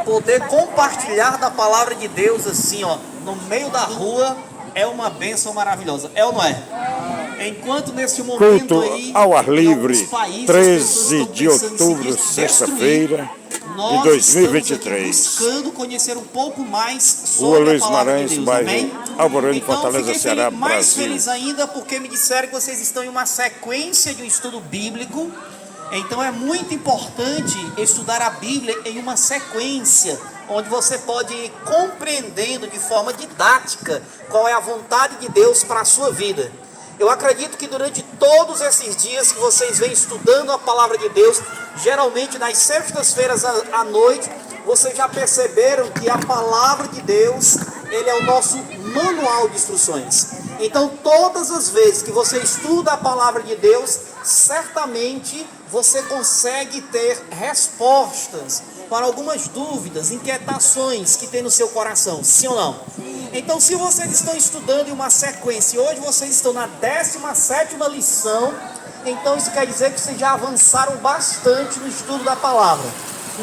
poder compartilhar da palavra de Deus assim, ó, no meio da rua, é uma bênção maravilhosa. É ou não é? Enquanto nesse momento Culto aí, ao ar em livre, alguns países, 13 de as pessoas estão outubro, pensando em se sexta-feira nós de 2023. estamos aqui buscando conhecer um pouco mais Rua sobre a Luiz palavra Maranhão, de Deus, bairro amém? Alvorano, Então, Fortaleza, fiquei Ceará, mais Brasil. feliz ainda porque me disseram que vocês estão em uma sequência de um estudo bíblico. Então é muito importante estudar a Bíblia em uma sequência, onde você pode ir compreendendo de forma didática qual é a vontade de Deus para a sua vida. Eu acredito que durante todos esses dias que vocês vêm estudando a palavra de Deus, geralmente nas sextas-feiras à noite, vocês já perceberam que a palavra de Deus, ele é o nosso manual de instruções. Então todas as vezes que você estuda a palavra de Deus, certamente você consegue ter respostas para algumas dúvidas, inquietações que tem no seu coração, sim ou não? Então, se vocês estão estudando em uma sequência, e hoje vocês estão na 17ª lição, então isso quer dizer que vocês já avançaram bastante no estudo da palavra.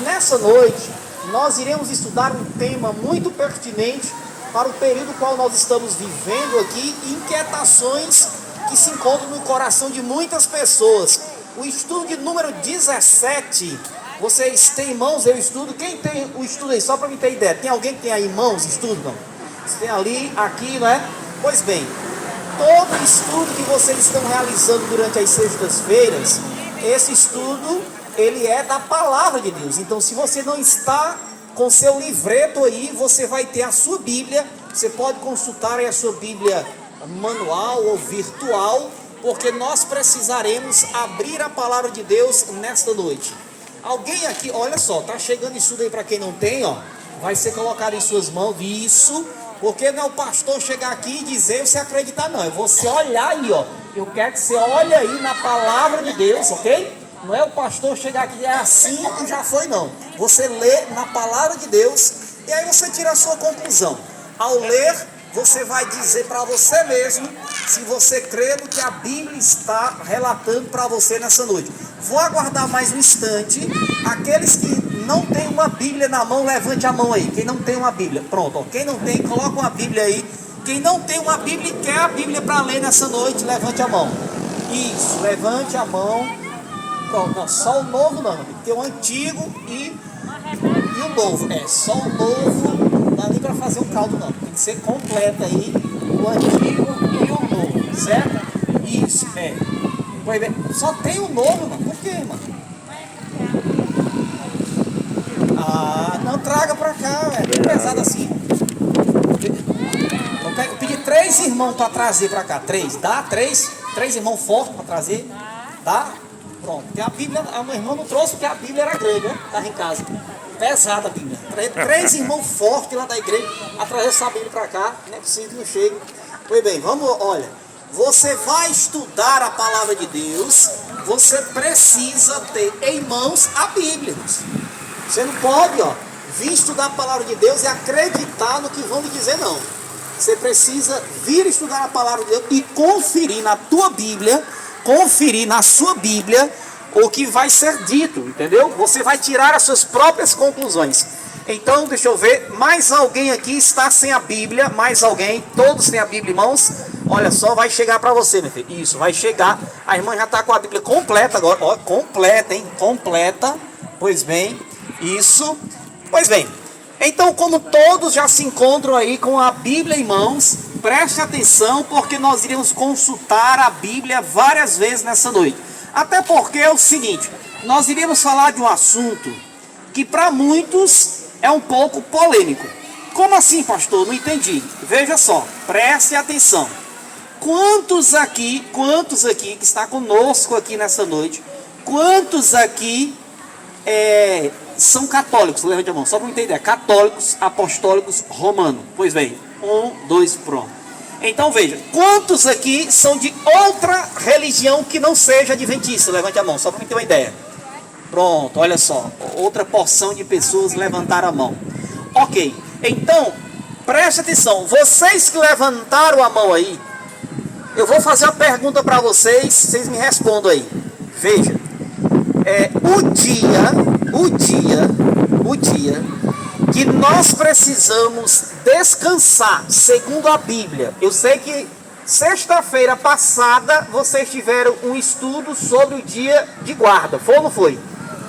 Nessa noite, nós iremos estudar um tema muito pertinente para o período qual nós estamos vivendo aqui, inquietações que se encontram no coração de muitas pessoas. O estudo de número 17, vocês têm em mãos, eu estudo. Quem tem o estudo aí, só para me ter ideia, tem alguém que tem aí em mãos estudo? Não? Você tem ali, aqui, não é? Pois bem, todo estudo que vocês estão realizando durante as sextas-feiras, esse estudo, ele é da palavra de Deus. Então, se você não está com seu livreto aí, você vai ter a sua Bíblia. Você pode consultar aí a sua Bíblia manual ou virtual, porque nós precisaremos abrir a palavra de Deus nesta noite. Alguém aqui, olha só, tá chegando isso aí para quem não tem, ó, vai ser colocado em suas mãos, isso, porque não é o pastor chegar aqui e dizer você acreditar, não, é você olhar aí, ó, eu quero que você olhe aí na palavra de Deus, ok? Não é o pastor chegar aqui, é assim e já foi, não. Você lê na palavra de Deus e aí você tira a sua conclusão. Ao ler, você vai dizer para você mesmo se você crê no que a Bíblia está relatando para você nessa noite. Vou aguardar mais um instante. Aqueles que não têm uma Bíblia na mão, levante a mão aí. Quem não tem uma Bíblia, pronto. Ó. Quem não tem, coloca uma Bíblia aí. Quem não tem uma Bíblia e quer a Bíblia para ler nessa noite, levante a mão. Isso, levante a mão. Pronto, não, só o novo não. Tem o antigo e o novo. É, só o novo. Não dá nem para fazer um caldo não. Tem que ser completo aí. O antigo e o novo, certo? Isso, é. Pois bem, só tem o novo, mano. Por quê, mano? Ah, não, traga pra cá, é bem pesado assim. Eu pedi 3 irmãos pra trazer pra cá. 3, dá? 3 irmãos fortes pra trazer. Dá? Pronto. Porque a Bíblia, a minha irmã não trouxe porque a Bíblia era grande, né? Tava em casa. Pesada a Bíblia. 3 irmãos fortes lá da igreja a trazer essa Bíblia pra cá. Não é possível que não chegue. Pois bem, vamos, olha. Você vai estudar a palavra de Deus, você precisa ter em mãos a Bíblia. Você não pode, ó, vir estudar a palavra de Deus e acreditar no que vão lhe dizer, não. Você precisa vir estudar a palavra de Deus e conferir na tua Bíblia, conferir na sua Bíblia o que vai ser dito, entendeu? Você vai tirar as suas próprias conclusões. Então, deixa eu ver, mais alguém aqui está sem a Bíblia, mais alguém, todos têm a Bíblia em mãos. Olha só, vai chegar para você, meu filho. Isso, vai chegar. A irmã já está com a Bíblia completa agora. Ó, completa, hein? Completa. Pois bem, isso. Pois bem, então como todos já se encontram aí com a Bíblia em mãos, preste atenção porque nós iremos consultar a Bíblia várias vezes nessa noite. Até porque é o seguinte, nós iremos falar de um assunto que para muitos é um pouco polêmico. Como assim, pastor? Não entendi. Veja só, preste atenção. Quantos aqui que está conosco aqui nessa noite, quantos aqui são católicos? Levante a mão, só para eu entender. Católicos, apostólicos, romanos. Pois bem, 1, 2, pronto. Então veja, quantos aqui são de outra religião que não seja adventista? Levante a mão, só para eu ter uma ideia. Pronto, olha só, outra porção de pessoas levantaram a mão. Ok, então, preste atenção, vocês que levantaram a mão aí, eu vou fazer uma pergunta para vocês, vocês me respondam aí. Veja, o dia que nós precisamos descansar, segundo a Bíblia. Eu sei que sexta-feira passada vocês tiveram um estudo sobre o dia de guarda, foi ou não foi?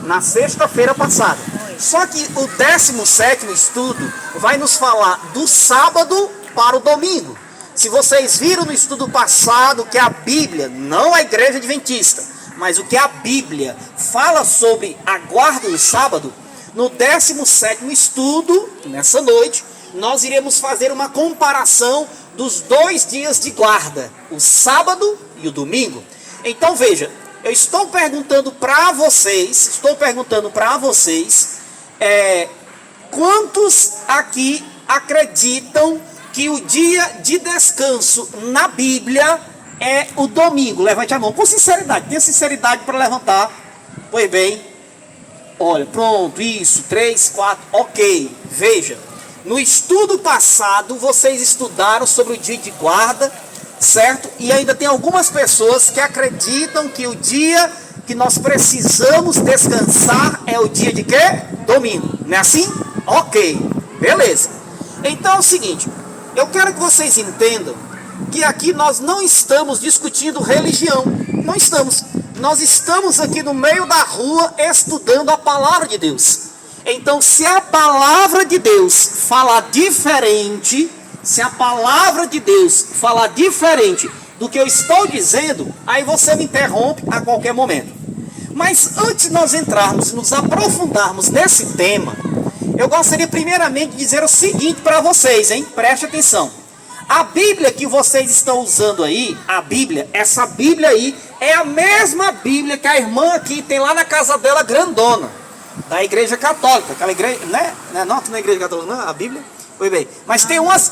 Na sexta-feira passada. Só que o 17º estudo vai nos falar do sábado para o domingo. Se vocês viram no estudo passado que a Bíblia, não a Igreja Adventista, mas o que a Bíblia fala sobre a guarda do sábado, no 17º estudo, nessa noite, nós iremos fazer uma comparação dos 2 dias de guarda, o sábado e o domingo. Então veja, eu estou perguntando para vocês, quantos aqui acreditam que o dia de descanso na Bíblia é o domingo? Levante a mão, com sinceridade, tenha sinceridade para levantar. Pois bem, olha, pronto, isso, 3, 4, ok. Veja, no estudo passado vocês estudaram sobre o dia de guarda, certo? E ainda tem algumas pessoas que acreditam que o dia que nós precisamos descansar é o dia de quê? Domingo, não é assim? Ok, beleza. Então é o seguinte, eu quero que vocês entendam que aqui nós não estamos discutindo religião, não estamos. Nós estamos aqui no meio da rua estudando a palavra de Deus. Então, se a palavra de Deus falar diferente, do que eu estou dizendo, aí você me interrompe a qualquer momento. Mas antes de nós entrarmos, nos aprofundarmos nesse tema, eu gostaria primeiramente de dizer o seguinte para vocês, hein? Preste atenção. A Bíblia que vocês estão usando aí, essa Bíblia aí, é a mesma Bíblia que a irmã aqui tem lá na casa dela, grandona, da Igreja Católica. Aquela igreja, né? Não é Igreja Católica, não, a Bíblia. Oi, bem. Mas tem umas...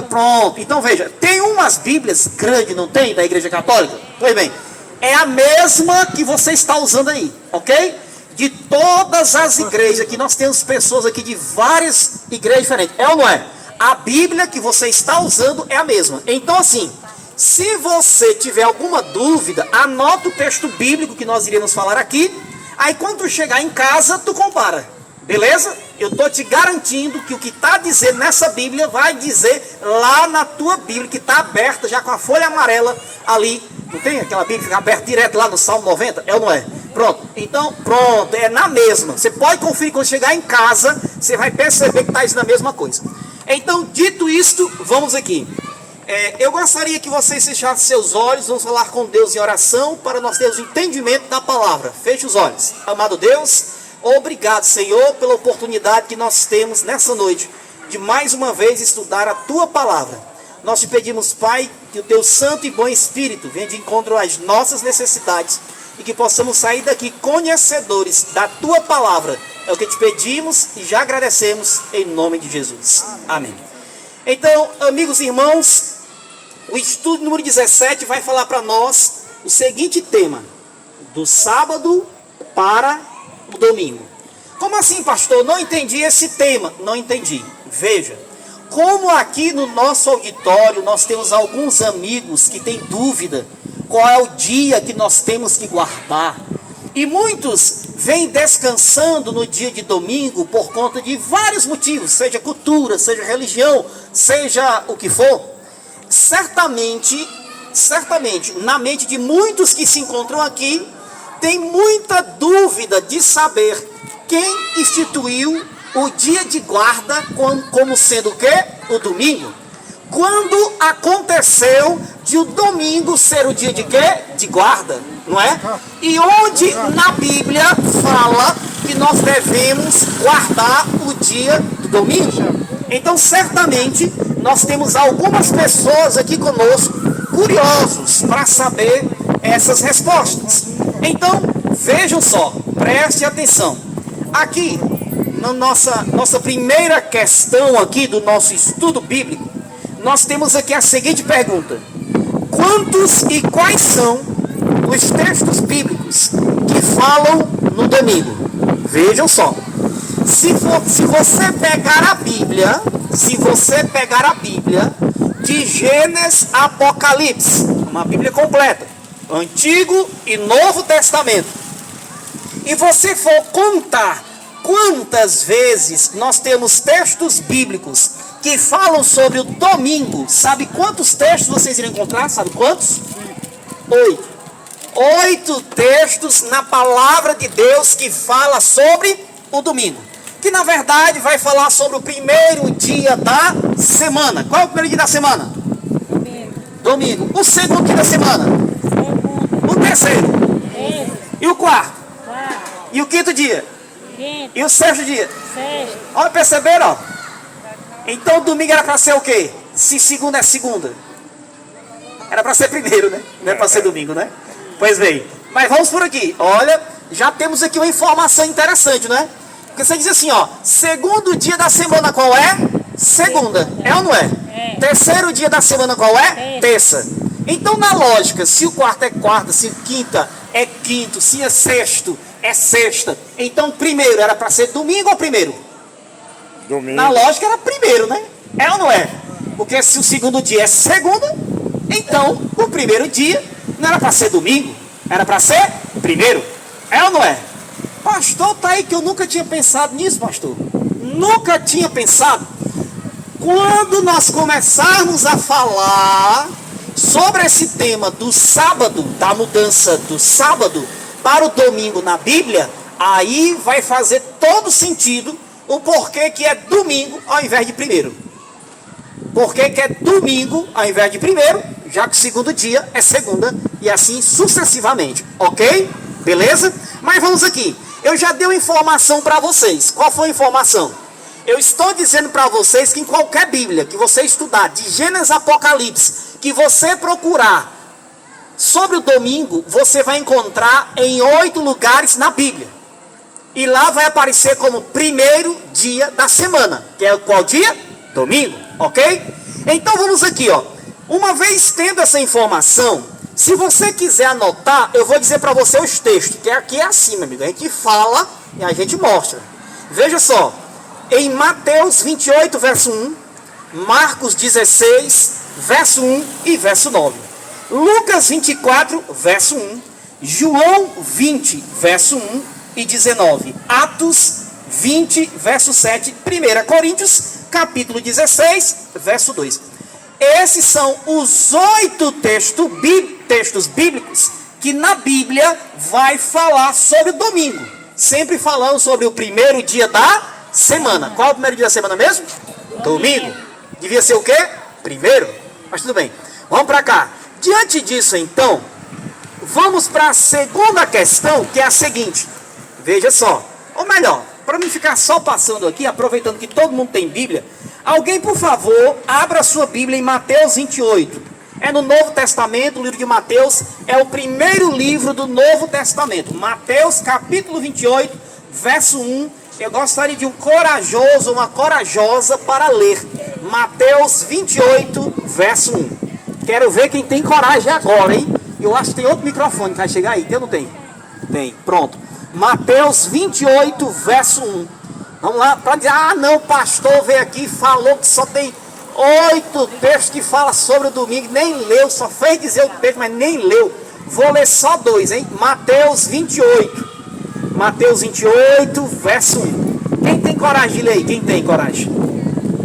Pronto, então veja, tem umas Bíblias grandes, não tem, da Igreja Católica? Pois bem, é a mesma que você está usando aí, ok? De todas as igrejas, que nós temos pessoas aqui de várias igrejas diferentes, é ou não é? A Bíblia que você está usando é a mesma. Então assim, se você tiver alguma dúvida, anota o texto bíblico que nós iremos falar aqui. Aí quando tu chegar em casa, tu compara. Beleza? Eu estou te garantindo que o que está dizendo nessa Bíblia vai dizer lá na tua Bíblia, que está aberta já com a folha amarela ali. Não tem aquela Bíblia que fica aberta direto lá no Salmo 90? É ou não é? Pronto. Então, pronto, é na mesma. Você pode conferir quando chegar em casa, você vai perceber que está isso na mesma coisa. Então, dito isto, vamos aqui. Eu gostaria que vocês fechassem seus olhos, vamos falar com Deus em oração, para nós termos o entendimento da palavra. Feche os olhos. Amado Deus, obrigado, Senhor, pela oportunidade que nós temos nessa noite, de mais uma vez estudar a Tua palavra. Nós te pedimos, Pai, que o Teu Santo e Bom Espírito venha de encontro às nossas necessidades, e que possamos sair daqui conhecedores da Tua palavra. É o que te pedimos e já agradecemos em nome de Jesus. Amém. Então, amigos e irmãos, o estudo número 17 vai falar para nós o seguinte tema: do sábado para o domingo. Como assim, pastor? Não entendi esse tema. Não entendi. Veja, como aqui no nosso auditório nós temos alguns amigos que têm dúvida qual é o dia que nós temos que guardar. E muitos vêm descansando no dia de domingo por conta de vários motivos, seja cultura, seja religião, seja o que for. Certamente, na mente de muitos que se encontram aqui, tem muita dúvida de saber quem instituiu o dia de guarda como sendo o quê? O domingo. Quando aconteceu de o domingo ser o dia de quê? De guarda, não é? E onde na Bíblia fala que nós devemos guardar o dia do domingo? Então, certamente, nós temos algumas pessoas aqui conosco curiosos para saber essas respostas. Então, vejam só, preste atenção. Aqui, na nossa primeira questão aqui do nosso estudo bíblico, nós temos aqui a seguinte pergunta: quantos e quais são os textos bíblicos que falam no domingo? Vejam só. Se você pegar a Bíblia de Gênesis a Apocalipse, uma Bíblia completa, Antigo e Novo Testamento, e você for contar quantas vezes nós temos textos bíblicos que falam sobre o domingo? Sabe quantos textos vocês irão encontrar? Sabe quantos? 8. 8 textos na palavra de Deus que fala sobre o domingo. Que na verdade vai falar sobre o primeiro dia da semana. Qual é o primeiro dia da semana? Domingo. O segundo dia da semana? O terceiro? E o quarto? E o quinto dia? E o sexto dia? Olha, perceberam? Ó? Então o domingo era para ser o quê? Se segunda é segunda. Era para ser primeiro, né? Não é para ser domingo, né? Pois bem. Mas vamos por aqui. Olha, já temos aqui uma informação interessante, né? Porque você diz assim, ó. Segundo dia da semana qual é? Segunda. É ou não é? Terceiro dia da semana qual é? Terça. Então na lógica, se o quarto é quarta, se quinta é quinto, se é sexto é sexta. Então primeiro era para ser domingo ou primeiro? Domingo. Na lógica era primeiro, né? É ou não é? Porque se o segundo dia é segunda, então o primeiro dia não era para ser domingo, era para ser primeiro. É ou não é? Pastor, tá aí que eu nunca tinha pensado nisso, pastor. Nunca tinha pensado. Quando nós começarmos a falar sobre esse tema do sábado, da mudança do sábado para o domingo na Bíblia, aí vai fazer todo sentido o porquê que é domingo ao invés de primeiro. Porquê que é domingo ao invés de primeiro, já que o segundo dia é segunda e assim sucessivamente, ok? Beleza? Mas vamos aqui. Eu já dei uma informação para vocês. Qual foi a informação? Eu estou dizendo para vocês que em qualquer Bíblia que você estudar, de Gênesis a Apocalipse, que você procurar sobre o domingo, você vai encontrar em 8 lugares na Bíblia. E lá vai aparecer como primeiro dia da semana. Que é qual dia? Domingo, ok? Então vamos aqui, ó. Uma vez tendo essa informação, se você quiser anotar, eu vou dizer para você os textos, que aqui é assim, meu amigo. A gente fala e a gente mostra. Veja só. Em Mateus 28, verso 1, Marcos 16, verso 1 e verso 9. Lucas 24, verso 1, João 20, verso 1 e 19. Atos 20, verso 7, 1 Coríntios, capítulo 16, verso 2. Esses são os 8 textos bíblicos que na Bíblia vai falar sobre o domingo. Sempre falando sobre o primeiro dia da semana. Qual é o primeiro dia da semana mesmo? Domingo. Devia ser o quê? Primeiro. Mas tudo bem. Vamos para cá. Diante disso, então, vamos para a segunda questão, que é a seguinte. Veja só. Ou melhor, para não ficar só passando aqui, aproveitando que todo mundo tem Bíblia, alguém, por favor, abra a sua Bíblia em Mateus 28. É no Novo Testamento, o livro de Mateus é o primeiro livro do Novo Testamento. Mateus, capítulo 28, verso 1. Eu gostaria de um corajoso, uma corajosa para ler. Mateus 28, verso 1. Quero ver quem tem coragem agora, hein? Eu acho que tem outro microfone que vai chegar aí. Tem ou não tem? Tem, pronto. Mateus 28, verso 1. Vamos lá, para dizer, não, o pastor veio aqui e falou que só tem 8 textos que falam sobre o domingo. Nem leu, só fez dizer o texto, mas nem leu. Vou ler só 2, hein? Mateus 28. Mateus 28, verso 1. Quem tem coragem de ler aí? Quem tem coragem?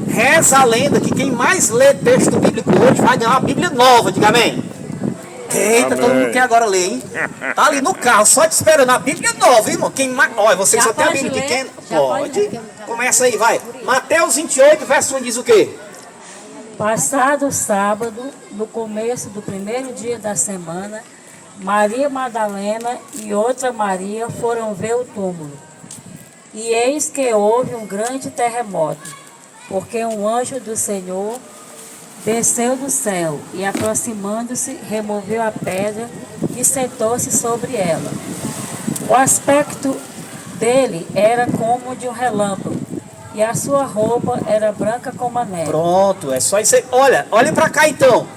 Reza a lenda que quem mais lê texto bíblico hoje vai ganhar uma Bíblia nova, diga amém. Eita, todo mundo quer agora ler, hein? Tá ali no carro, só te esperando a Bíblia nova, hein, irmão? Quem mais... Olha, você só tem a Bíblia pequena? Pode. Começa aí, vai. Mateus 28, verso 1 diz o quê? Passado o sábado, no começo do primeiro dia da semana, Maria Madalena e outra Maria foram ver o túmulo. E eis que houve um grande terremoto, porque um anjo do Senhor desceu do céu e, aproximando-se, removeu a pedra e sentou-se sobre ela. O aspecto dele era como de um relâmpago, e a sua roupa era branca como a neve. Pronto, é só isso aí. Olha para cá então.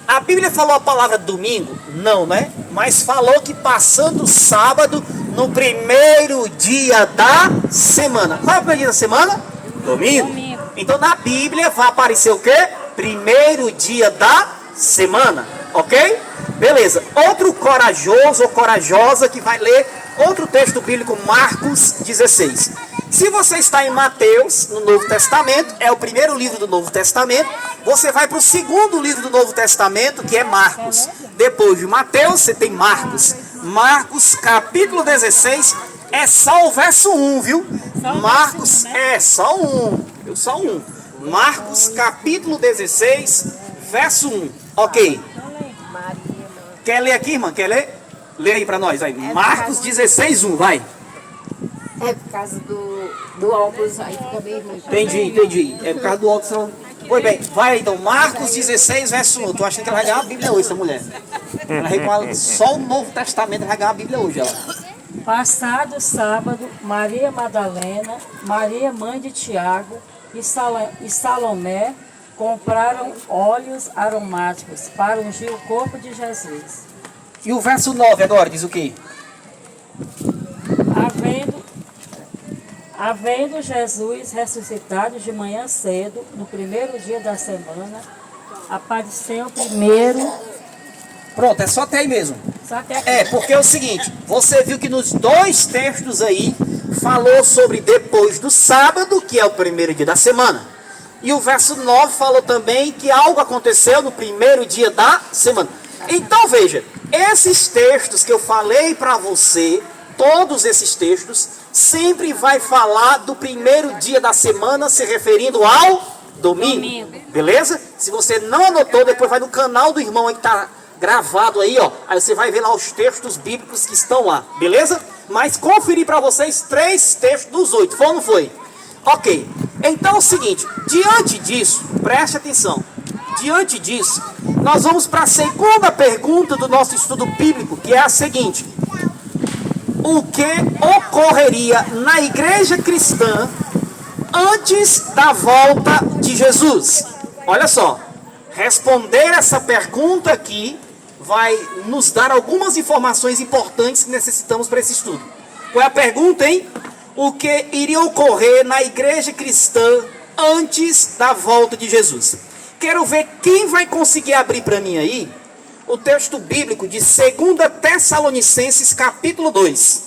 A Bíblia falou a palavra domingo? Não, né? Mas falou que passando o sábado no primeiro dia da semana. Qual é o primeiro dia da semana? Domingo. Então na Bíblia vai aparecer o quê? Primeiro dia da semana, ok? Beleza. Outro corajoso ou corajosa que vai ler outro texto bíblico, Marcos 16. Se você está em Mateus, no Novo Testamento, é o primeiro livro do Novo Testamento, você vai para o segundo livro do Novo Testamento, que é Marcos. Depois de Mateus, você tem Marcos. Marcos, capítulo 16, é só o verso 1, viu? Marcos é só um. Só um. Marcos, capítulo 16, verso 1. Ok. Quer ler aqui, irmã? Quer ler? Lê aí para nós. Aí. Marcos 16, 1, vai. É por causa do óculos, aí fica bem ruim. Entendi. É por causa do óculos. Pois bem, vai então. Marcos 16, verso 1. Tô achando que ela vai ganhar a Bíblia hoje, essa mulher. Ela vai só o Novo Testamento, ela vai ganhar a Bíblia hoje, ela. Passado o sábado, Maria Madalena, Maria mãe de Tiago e Salomé compraram óleos aromáticos para ungir o corpo de Jesus. E o verso 9 agora diz o quê? Havendo Jesus ressuscitado de manhã cedo, no primeiro dia da semana, apareceu primeiro. Pronto, é só até aí mesmo. Só até aqui. É, porque é o seguinte, você viu que nos dois textos aí, falou sobre depois do sábado, que é o primeiro dia da semana. E o verso 9 falou também que algo aconteceu no primeiro dia da semana. Então veja, esses textos que eu falei para você, todos esses textos, sempre vai falar do primeiro dia da semana, se referindo ao domingo. Beleza? Se você não anotou, depois vai no canal do irmão aí que está gravado aí, ó. Aí você vai ver lá os textos bíblicos que estão lá. Beleza? Mas conferi para vocês 3 textos dos 8. Foi ou não foi? Ok. Então é o seguinte, diante disso, preste atenção. Diante disso, nós vamos para a segunda pergunta do nosso estudo bíblico, que é a seguinte: o que ocorreria na igreja cristã antes da volta de Jesus? Olha só, responder essa pergunta aqui vai nos dar algumas informações importantes que necessitamos para esse estudo. Qual é a pergunta, hein? O que iria ocorrer na igreja cristã antes da volta de Jesus? Quero ver quem vai conseguir abrir para mim aí o texto bíblico de 2 Tessalonicenses capítulo 2.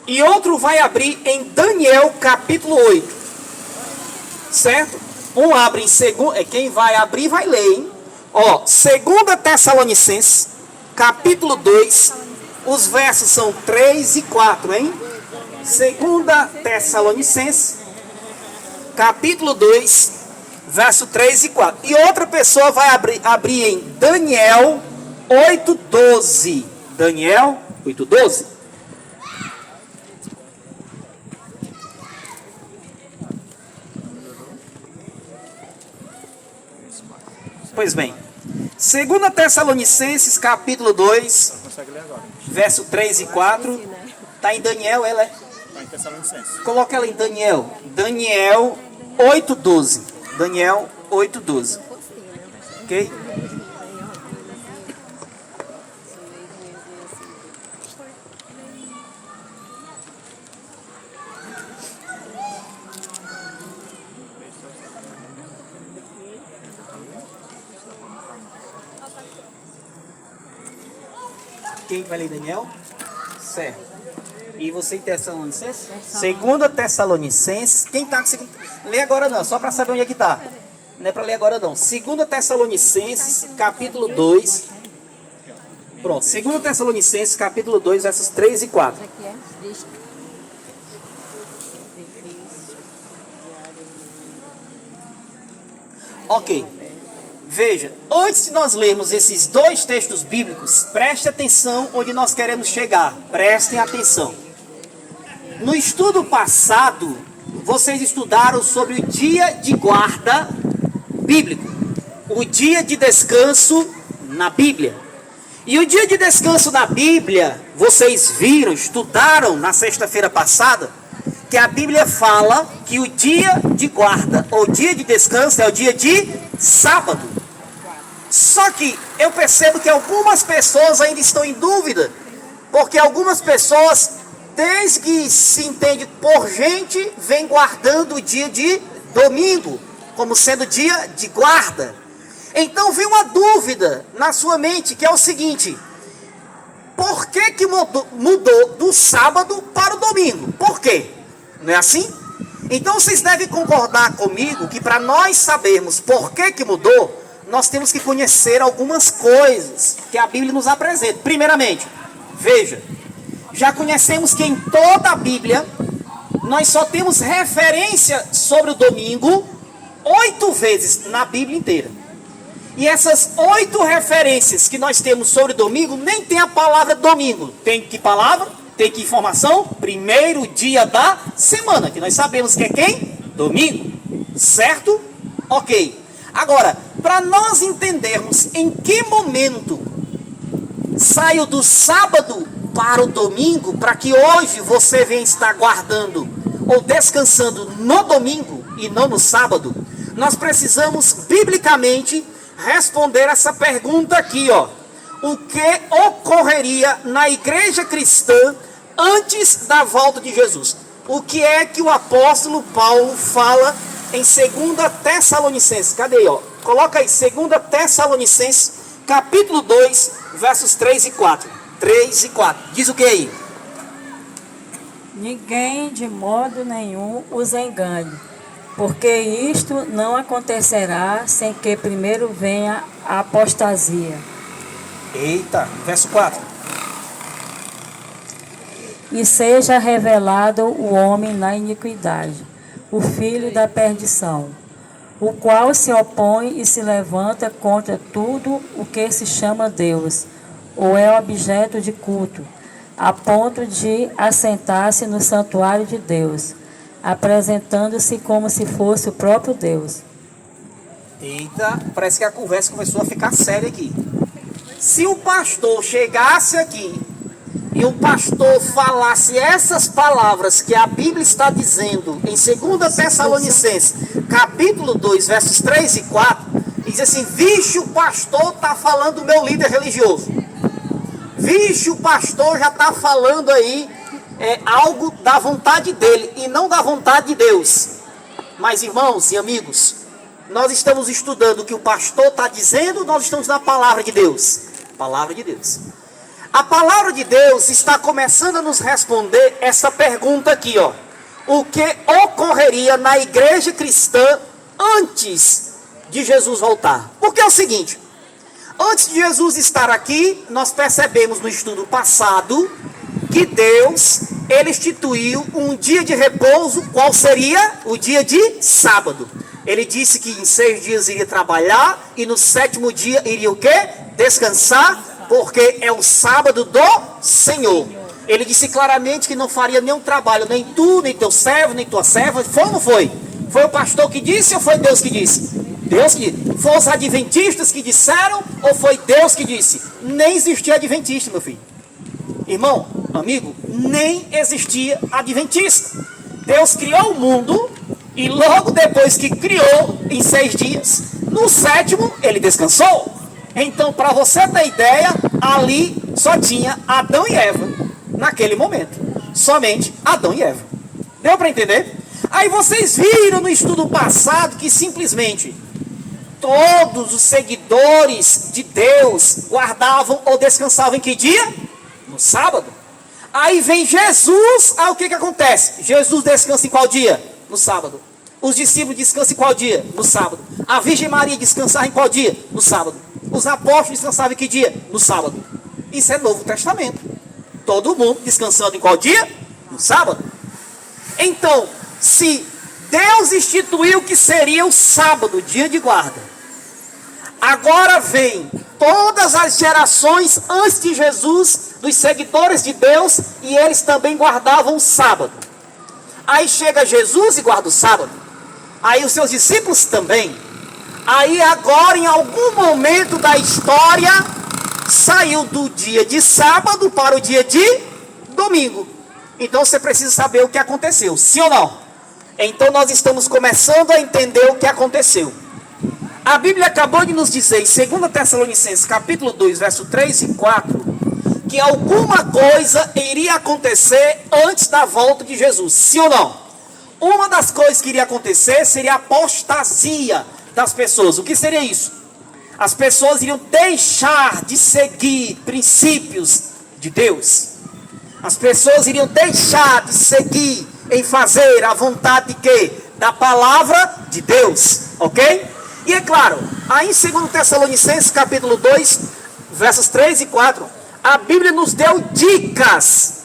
E outro vai abrir em Daniel capítulo 8. Certo? Um abre em segundo, quem vai abrir vai ler, hein? Ó, 2 Tessalonicenses capítulo 2, os versos são 3 e 4, hein? 2 Tessalonicenses capítulo 2, verso 3 e 4. E outra pessoa vai abrir em Daniel 8:12. Daniel 8:12. Pois bem, 2 Tessalonicenses capítulo 2, verso 3 e 4. Está em Daniel, ela é? Está em Tessalonicenses. Coloca ela em Daniel. Daniel 8:12. Daniel 8:12. Ok? Quem vai ler Daniel? Certo. E você em Tessalonicenses? 2 Tessalonicenses. Quem está com segundo? Lê agora não, só para saber onde é que está. Não é para ler agora não. 2 Tessalonicenses, capítulo 2. Pronto, 2 Tessalonicenses, capítulo 2, versos 3 e 4. Ok. Veja, antes de nós lermos esses dois textos bíblicos, preste atenção onde nós queremos chegar. Prestem atenção. No estudo passado, vocês estudaram sobre o dia de guarda bíblico, o dia de descanso na Bíblia. E o dia de descanso na Bíblia, vocês viram, estudaram na sexta-feira passada, que a Bíblia fala que o dia de guarda, ou dia de descanso, é o dia de sábado. Só que eu percebo que algumas pessoas ainda estão em dúvida, porque algumas pessoas, desde que se entende por gente, vem guardando o dia de domingo, como sendo dia de guarda. Então vem uma dúvida na sua mente, que é o seguinte: por que mudou do sábado para o domingo? Por quê? Não é assim? Então vocês devem concordar comigo que para nós sabermos por que mudou, nós temos que conhecer algumas coisas que a Bíblia nos apresenta. Primeiramente, veja, já conhecemos que em toda a Bíblia nós só temos referência sobre o domingo 8 vezes na Bíblia inteira. E essas 8 referências que nós temos sobre o domingo, nem tem a palavra domingo. Tem que palavra? Tem que informação? Primeiro dia da semana, que nós sabemos que é quem? Domingo. Certo? Ok. Agora, para nós entendermos em que momento saiu do sábado para o domingo, para que hoje você venha estar guardando ou descansando no domingo e não no sábado, nós precisamos biblicamente responder essa pergunta aqui, ó. O que ocorreria na igreja cristã antes da volta de Jesus? O que é que o apóstolo Paulo fala em 2 Tessalonicenses? Cadê aí, ó? Coloca aí, 2 Tessalonicenses, capítulo 2, versos 3 e 4. 3 e 4. Diz o que aí? Ninguém de modo nenhum os engane, porque isto não acontecerá sem que primeiro venha a apostasia. Eita, verso 4. E seja revelado o homem na iniquidade, o filho da perdição, o qual se opõe e se levanta contra tudo o que se chama Deus, ou é objeto de culto, a ponto de assentar-se no santuário de Deus, apresentando-se como se fosse o próprio Deus. Eita, parece que a conversa começou a ficar séria aqui. Se o pastor chegasse aqui e o pastor falasse essas palavras que a Bíblia está dizendo em 2 Tessalonicenses, capítulo 2, versos 3 e 4, e diz assim: vixe, o pastor está falando do meu líder religioso. Vixe, o pastor já está falando aí algo da vontade dele e não da vontade de Deus. Mas, irmãos e amigos, nós estamos estudando o que o pastor está dizendo, nós estamos na palavra de Deus. Palavra de Deus. A palavra de Deus está começando a nos responder essa pergunta aqui, ó. O que ocorreria na igreja cristã antes de Jesus voltar? Porque é o seguinte: antes de Jesus estar aqui, nós percebemos no estudo passado que Deus, ele instituiu um dia de repouso. Qual seria? O dia de sábado. Ele disse que em 6 dias iria trabalhar e no 7º dia iria o quê? Descansar, porque é o sábado do Senhor. Ele disse claramente que não faria nenhum trabalho, nem tu, nem teu servo, nem tua serva. Foi ou não foi? Foi o pastor que disse ou foi Deus que disse? Deus que disse. Foi os adventistas que disseram ou foi Deus que disse? Nem existia adventista, meu filho. Irmão, amigo, nem existia adventista. Deus criou o mundo e logo depois que criou, em 6 dias, no 7º ele descansou. Então, para você ter ideia, ali só tinha Adão e Eva naquele momento. Somente Adão e Eva. Deu para entender? Aí vocês viram no estudo passado que simplesmente todos os seguidores de Deus guardavam ou descansavam em que dia? No sábado. Aí vem Jesus, aí o que acontece? Jesus descansa em qual dia? No sábado. Os discípulos descansam em qual dia? No sábado. A Virgem Maria descansava em qual dia? No sábado. Os apóstolos descansavam em que dia? No sábado. Isso é Novo Testamento. Todo mundo descansando em qual dia? No sábado. Então, se Deus instituiu que seria o sábado, dia de guarda, agora vem todas as gerações antes de Jesus, dos seguidores de Deus, e eles também guardavam o sábado. Aí chega Jesus e guarda o sábado. Aí os seus discípulos também. Aí agora, em algum momento da história, saiu do dia de sábado para o dia de domingo. Então você precisa saber o que aconteceu, sim ou não? Então nós estamos começando a entender o que aconteceu. A Bíblia acabou de nos dizer, em 2 Tessalonicenses, capítulo 2, verso 3 e 4, que alguma coisa iria acontecer antes da volta de Jesus, sim ou não? Uma das coisas que iria acontecer seria a apostasia das pessoas. O que seria isso? As pessoas iriam deixar de seguir princípios de Deus. As pessoas iriam deixar de seguir em fazer a vontade de quê? Da palavra de Deus, ok? E é claro, aí em 2 Tessalonicenses capítulo 2, versos 3 e 4, a Bíblia nos deu dicas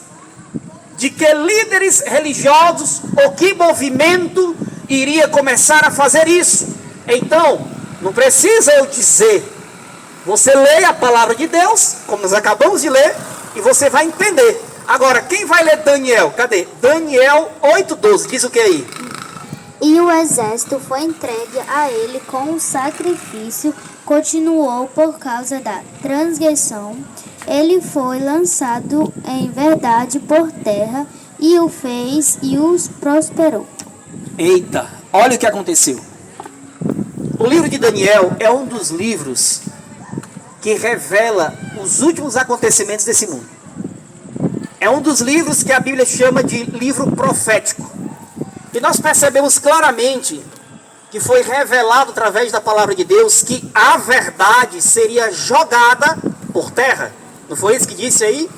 de que líderes religiosos ou que movimento iria começar a fazer isso. Então, não precisa eu dizer, você lê a palavra de Deus, como nós acabamos de ler, e você vai entender. Agora, quem vai ler Daniel? Cadê? Daniel 8,12, diz o que aí? E o exército foi entregue a ele com o sacrifício, continuou por causa da transgressão. Ele foi lançado em verdade por terra, e o fez e os prosperou. Eita, olha o que aconteceu. O livro de Daniel é um dos livros que revela os últimos acontecimentos desse mundo. É um dos livros que a Bíblia chama de livro profético. E nós percebemos claramente que foi revelado através da palavra de Deus que a verdade seria jogada por terra. Não foi isso que disse aí?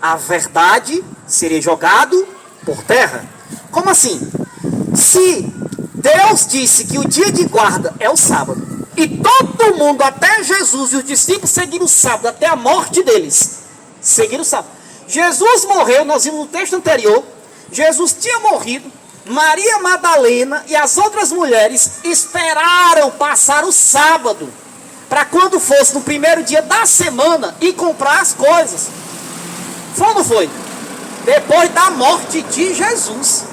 A verdade seria jogado por terra. Como assim? Se Deus disse que o dia de guarda é o sábado, e todo mundo, até Jesus e os discípulos, seguiram o sábado até a morte deles. Seguiram o sábado. Jesus morreu, nós vimos no texto anterior, Jesus tinha morrido, Maria Madalena e as outras mulheres esperaram passar o sábado, para quando fosse no primeiro dia da semana, ir comprar as coisas. Foi ou não foi? Depois da morte de Jesus,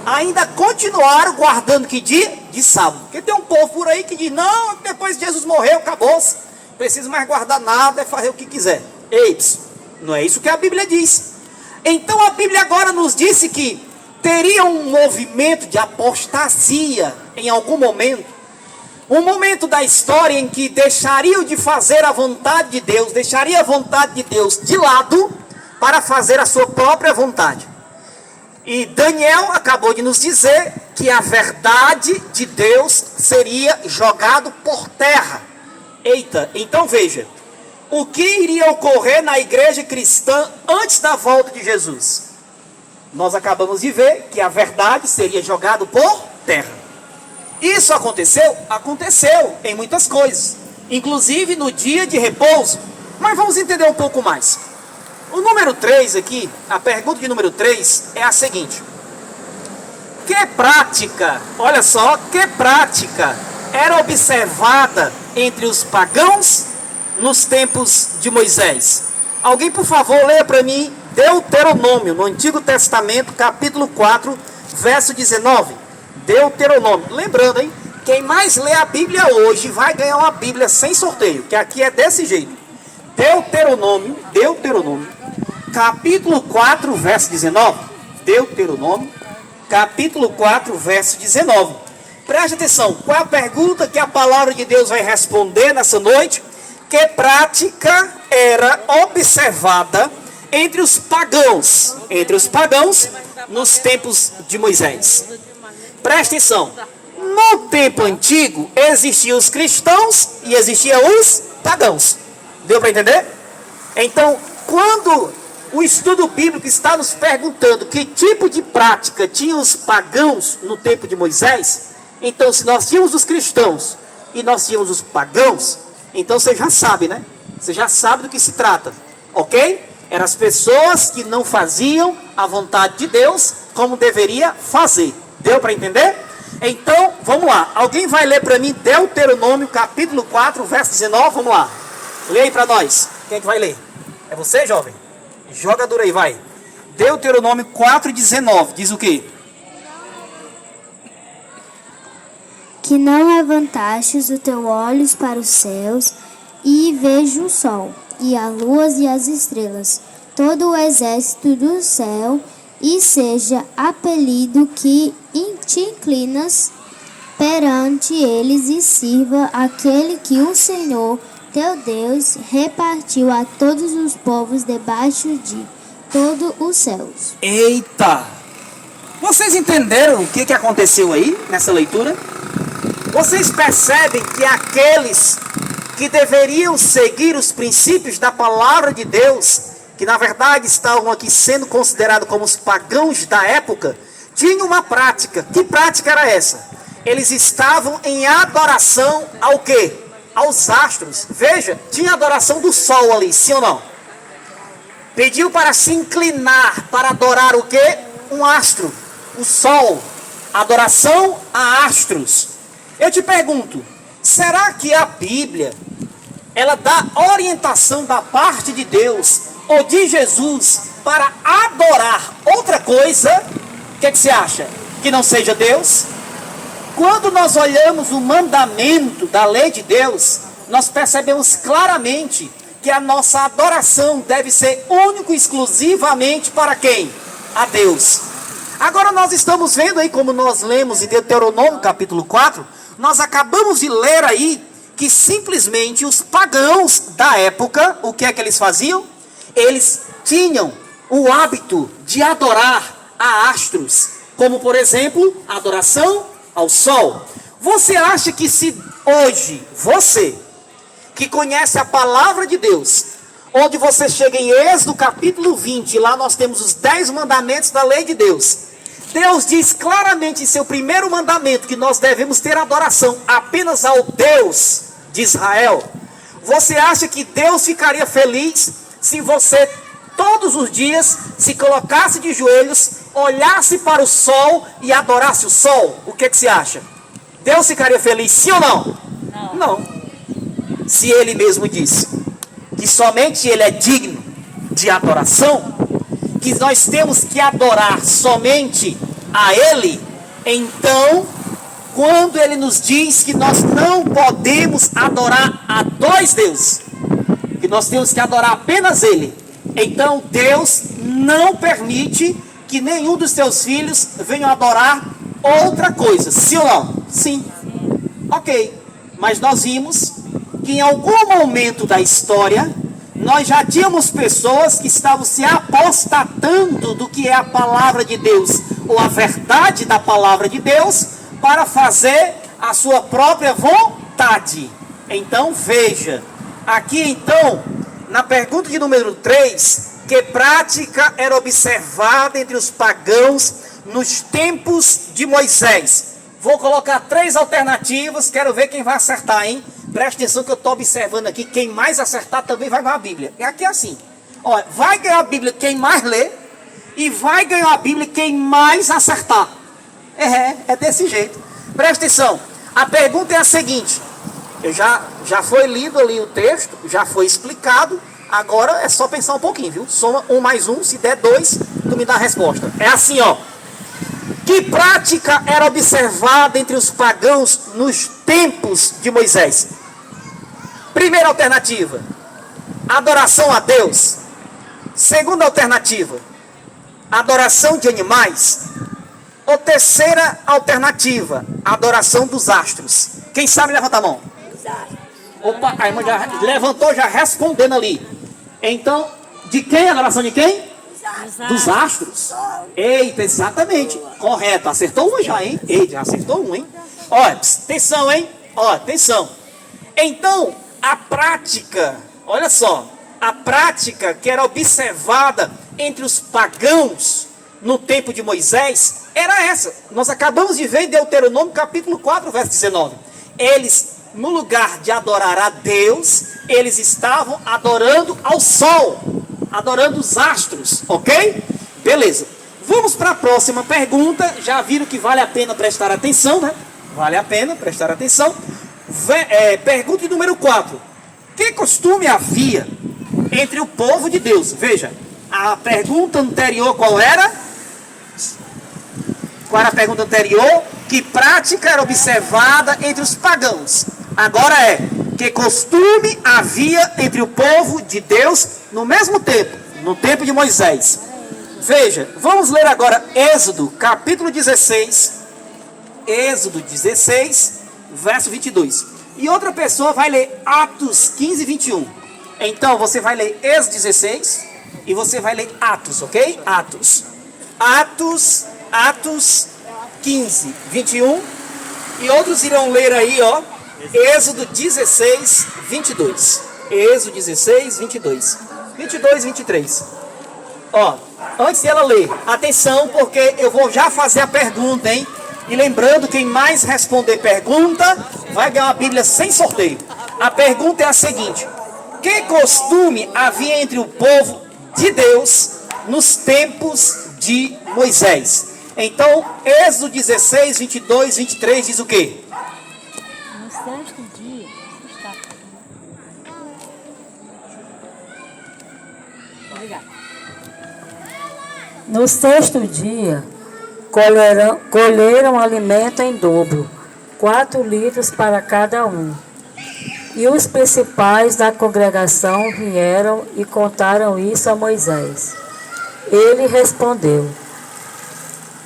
ainda continuaram guardando que dia? De sábado. Porque tem um povo por aí que diz, não, depois de Jesus morreu, acabou-se, não precisa mais guardar nada, é fazer o que quiser. Ei, não é isso que a Bíblia diz. Então a Bíblia agora nos disse que teria um movimento de apostasia em algum momento, um momento da história em que deixariam de fazer a vontade de Deus, deixaria a vontade de Deus de lado para fazer a sua própria vontade. E Daniel acabou de nos dizer que a verdade de Deus seria jogado por terra. Eita, então veja, o que iria ocorrer na igreja cristã antes da volta de Jesus? Nós acabamos de ver que a verdade seria jogada por terra. Isso aconteceu? Aconteceu em muitas coisas, inclusive no dia de repouso. Mas vamos entender um pouco mais. O número 3 aqui, a pergunta de número 3 é a seguinte: que prática, olha só, que prática era observada entre os pagãos nos tempos de Moisés? Alguém, por favor, leia para mim Deuteronômio, no Antigo Testamento, capítulo 4, verso 19. Deuteronômio. Lembrando, hein? Quem mais lê a Bíblia hoje vai ganhar uma Bíblia sem sorteio, que aqui é desse jeito. Deuteronômio, capítulo 4, verso 19. Deuteronômio, capítulo 4, verso 19. Preste atenção, qual é a pergunta que a palavra de Deus vai responder nessa noite? Que prática era observada entre os pagãos nos tempos de Moisés? Preste atenção, no tempo antigo existiam os cristãos e existiam os pagãos. Deu para entender? Então, quando o estudo bíblico está nos perguntando que tipo de prática tinham os pagãos no tempo de Moisés, então se nós tínhamos os cristãos e nós tínhamos os pagãos, então você já sabe, né? Você já sabe do que se trata, ok? Eram as pessoas que não faziam a vontade de Deus como deveria fazer. Deu para entender? Então, vamos lá. Alguém vai ler para mim Deuteronômio, capítulo 4, verso 19? Vamos lá. Lê aí para nós. Quem é que vai ler? É você, jovem? Joga duro aí, vai. Deuteronômio 4, 19. Diz o quê? Que não levantastes os teus olhos para os céus, e veja o sol, e a lua e as estrelas, todo o exército do céu, e seja apelido que te inclinas perante eles, e sirva aquele que o Senhor teu Deus repartiu a todos os povos debaixo de todos os céus. Eita! Vocês entenderam o que aconteceu aí nessa leitura? Vocês percebem que aqueles que deveriam seguir os princípios da palavra de Deus, que na verdade estavam aqui sendo considerados como os pagãos da época, tinham uma prática. Que prática era essa? Eles estavam em adoração ao quê? Aos astros. Veja, tinha adoração do sol ali, sim ou não? Pediu para se inclinar, para adorar o quê? Um astro, o sol. Adoração a astros. Eu te pergunto, será que a Bíblia, ela dá orientação da parte de Deus ou de Jesus para adorar outra coisa? O que você acha? Que não seja Deus? Quando nós olhamos o mandamento da lei de Deus, nós percebemos claramente que a nossa adoração deve ser único e exclusivamente para quem? A Deus. Agora nós estamos vendo aí, como nós lemos em Deuteronômio capítulo 4, nós acabamos de ler aí que simplesmente os pagãos da época, o que é que eles faziam? Eles tinham o hábito de adorar a astros, como por exemplo, a adoração ao sol. Você acha que se hoje, você que conhece a palavra de Deus, onde você chega em Êxodo capítulo 20, lá nós temos os 10 mandamentos da lei de Deus. Deus diz claramente em seu primeiro mandamento que nós devemos ter adoração apenas ao Deus de Israel. Você acha que Deus ficaria feliz se você todos os dias se colocasse de joelhos, olhasse para o sol e adorasse o sol? O que você acha? Deus ficaria feliz, sim ou não? Não. Se ele mesmo disse que somente ele é digno de adoração, que nós temos que adorar somente a ele, então, quando ele nos diz que nós não podemos adorar a dois deuses, que nós temos que adorar apenas ele, então Deus não permite que nenhum dos seus filhos venham adorar outra coisa, sim ou não? Sim. Ok, mas nós vimos que em algum momento da história, nós já tínhamos pessoas que estavam se apostatando do que é a palavra de Deus, ou a verdade da palavra de Deus, para fazer a sua própria vontade. Então veja, aqui então, na pergunta de número 3, que prática era observada entre os pagãos nos tempos de Moisés? Vou colocar 3 alternativas, quero ver quem vai acertar, hein? Preste atenção que eu estou observando aqui, quem mais acertar também vai ganhar a Bíblia. É aqui assim, olha, vai ganhar a Bíblia quem mais lê, e vai ganhar a Bíblia quem mais acertar. É desse jeito. Preste atenção, a pergunta é a seguinte, já foi lido ali o texto, já foi explicado, agora é só pensar um pouquinho, viu? Soma 1 mais 1, se der 2, tu me dá a resposta. É assim, ó. Que prática era observada entre os pagãos nos tempos de Moisés? Primeira alternativa, adoração a Deus. Segunda alternativa, adoração de animais. Ou terceira alternativa, adoração dos astros. Quem sabe levanta a mão. Opa, a irmã já levantou, já respondendo ali. Então, de quem? Adoração de quem? Dos astros. Eita, exatamente. Correto, acertou uma já, hein? Eita, já acertou um, hein? Olha, atenção, hein? Olha, atenção. Então, a prática, olha só, a prática que era observada entre os pagãos no tempo de Moisés era essa. Nós acabamos de ver em Deuteronômio capítulo 4, verso 19. Eles, no lugar de adorar a Deus, eles estavam adorando ao sol, adorando os astros, ok? Beleza. Vamos para a próxima pergunta. Já viram que vale a pena prestar atenção, né? Vale a pena prestar atenção. Pergunta número 4. Que costume havia entre o povo de Deus? Veja, a pergunta anterior qual era? Qual era a pergunta anterior? Que prática era observada entre os pagãos? Agora é, que costume havia entre o povo de Deus no mesmo tempo, no tempo de Moisés? Veja, vamos ler agora Êxodo, capítulo 16, Êxodo 16, verso 22. E outra pessoa vai ler Atos 15, 21. Então, você vai ler Êxodo 16 e você vai ler Atos, ok? Atos 15, 21. E outros irão ler aí, ó, Êxodo 16, 22. Êxodo 16, 22. 22, 23. Ó, antes dela ler, atenção, porque eu vou já fazer a pergunta, hein? E lembrando, quem mais responder pergunta vai ganhar uma Bíblia sem sorteio. A pergunta é a seguinte: que costume havia entre o povo de Deus nos tempos de Moisés? Então, Êxodo 16, 22, 23 diz o quê? No sexto dia, obrigado. No sexto dia, colheram alimento em dobro, 4 litros para cada um. E os principais da congregação vieram e contaram isso a Moisés. Ele respondeu: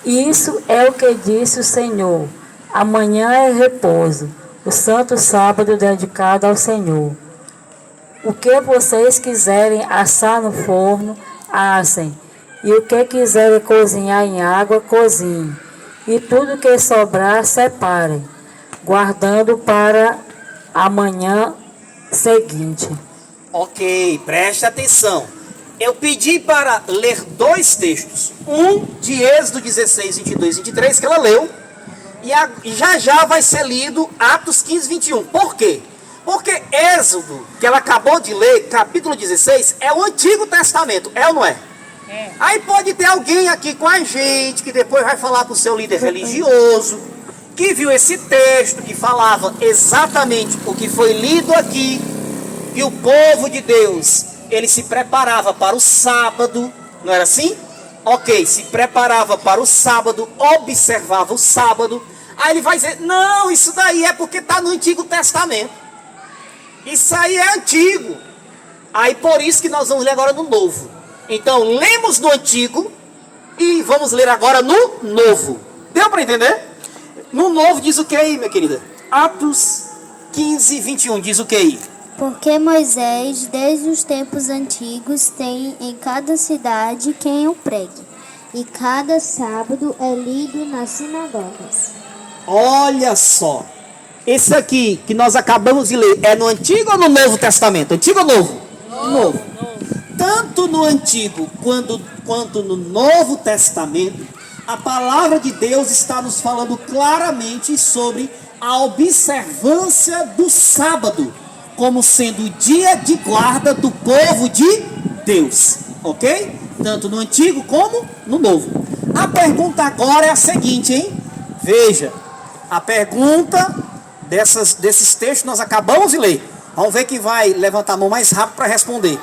isso é o que disse o Senhor. Amanhã é repouso, o santo sábado dedicado ao Senhor. O que vocês quiserem assar no forno, assem. E o que quiserem cozinhar em água, cozinhem. E tudo que sobrar, separem, guardando para amanhã seguinte. Ok, preste atenção. Eu pedi para ler 2 textos. Um de Êxodo 16, 22 e 23, que ela leu. E já vai ser lido Atos 15, 21. Por quê? Porque Êxodo, que ela acabou de ler, capítulo 16, é o Antigo Testamento. É ou não é? É. Aí pode ter alguém aqui com a gente, que depois vai falar para o seu líder religioso, que viu esse texto, que falava exatamente o que foi lido aqui, que o povo de Deus, ele se preparava para o sábado, não era assim? Ok, se preparava para o sábado, observava o sábado. Aí ele vai dizer: não, isso daí é porque está no Antigo Testamento. Isso aí é antigo. Aí por isso que nós vamos ler agora no Novo. Então lemos no Antigo e vamos ler agora no Novo. Deu para entender? No Novo diz o que aí, minha querida? Atos 15, 21 diz o que aí? Porque Moisés, desde os tempos antigos, tem em cada cidade quem o pregue, e cada sábado é lido nas sinagogas. Olha só, esse aqui que nós acabamos de ler é no Antigo ou no Novo Testamento? Antigo ou Novo? Novo. Tanto no Antigo quanto no Novo Testamento, a palavra de Deus está nos falando claramente sobre a observância do sábado como sendo o dia de guarda do povo de Deus, ok? Tanto no Antigo como no Novo. A pergunta agora é a seguinte, hein? Veja, a pergunta desses textos nós acabamos de ler. Vamos ver quem vai levantar a mão mais rápido para responder.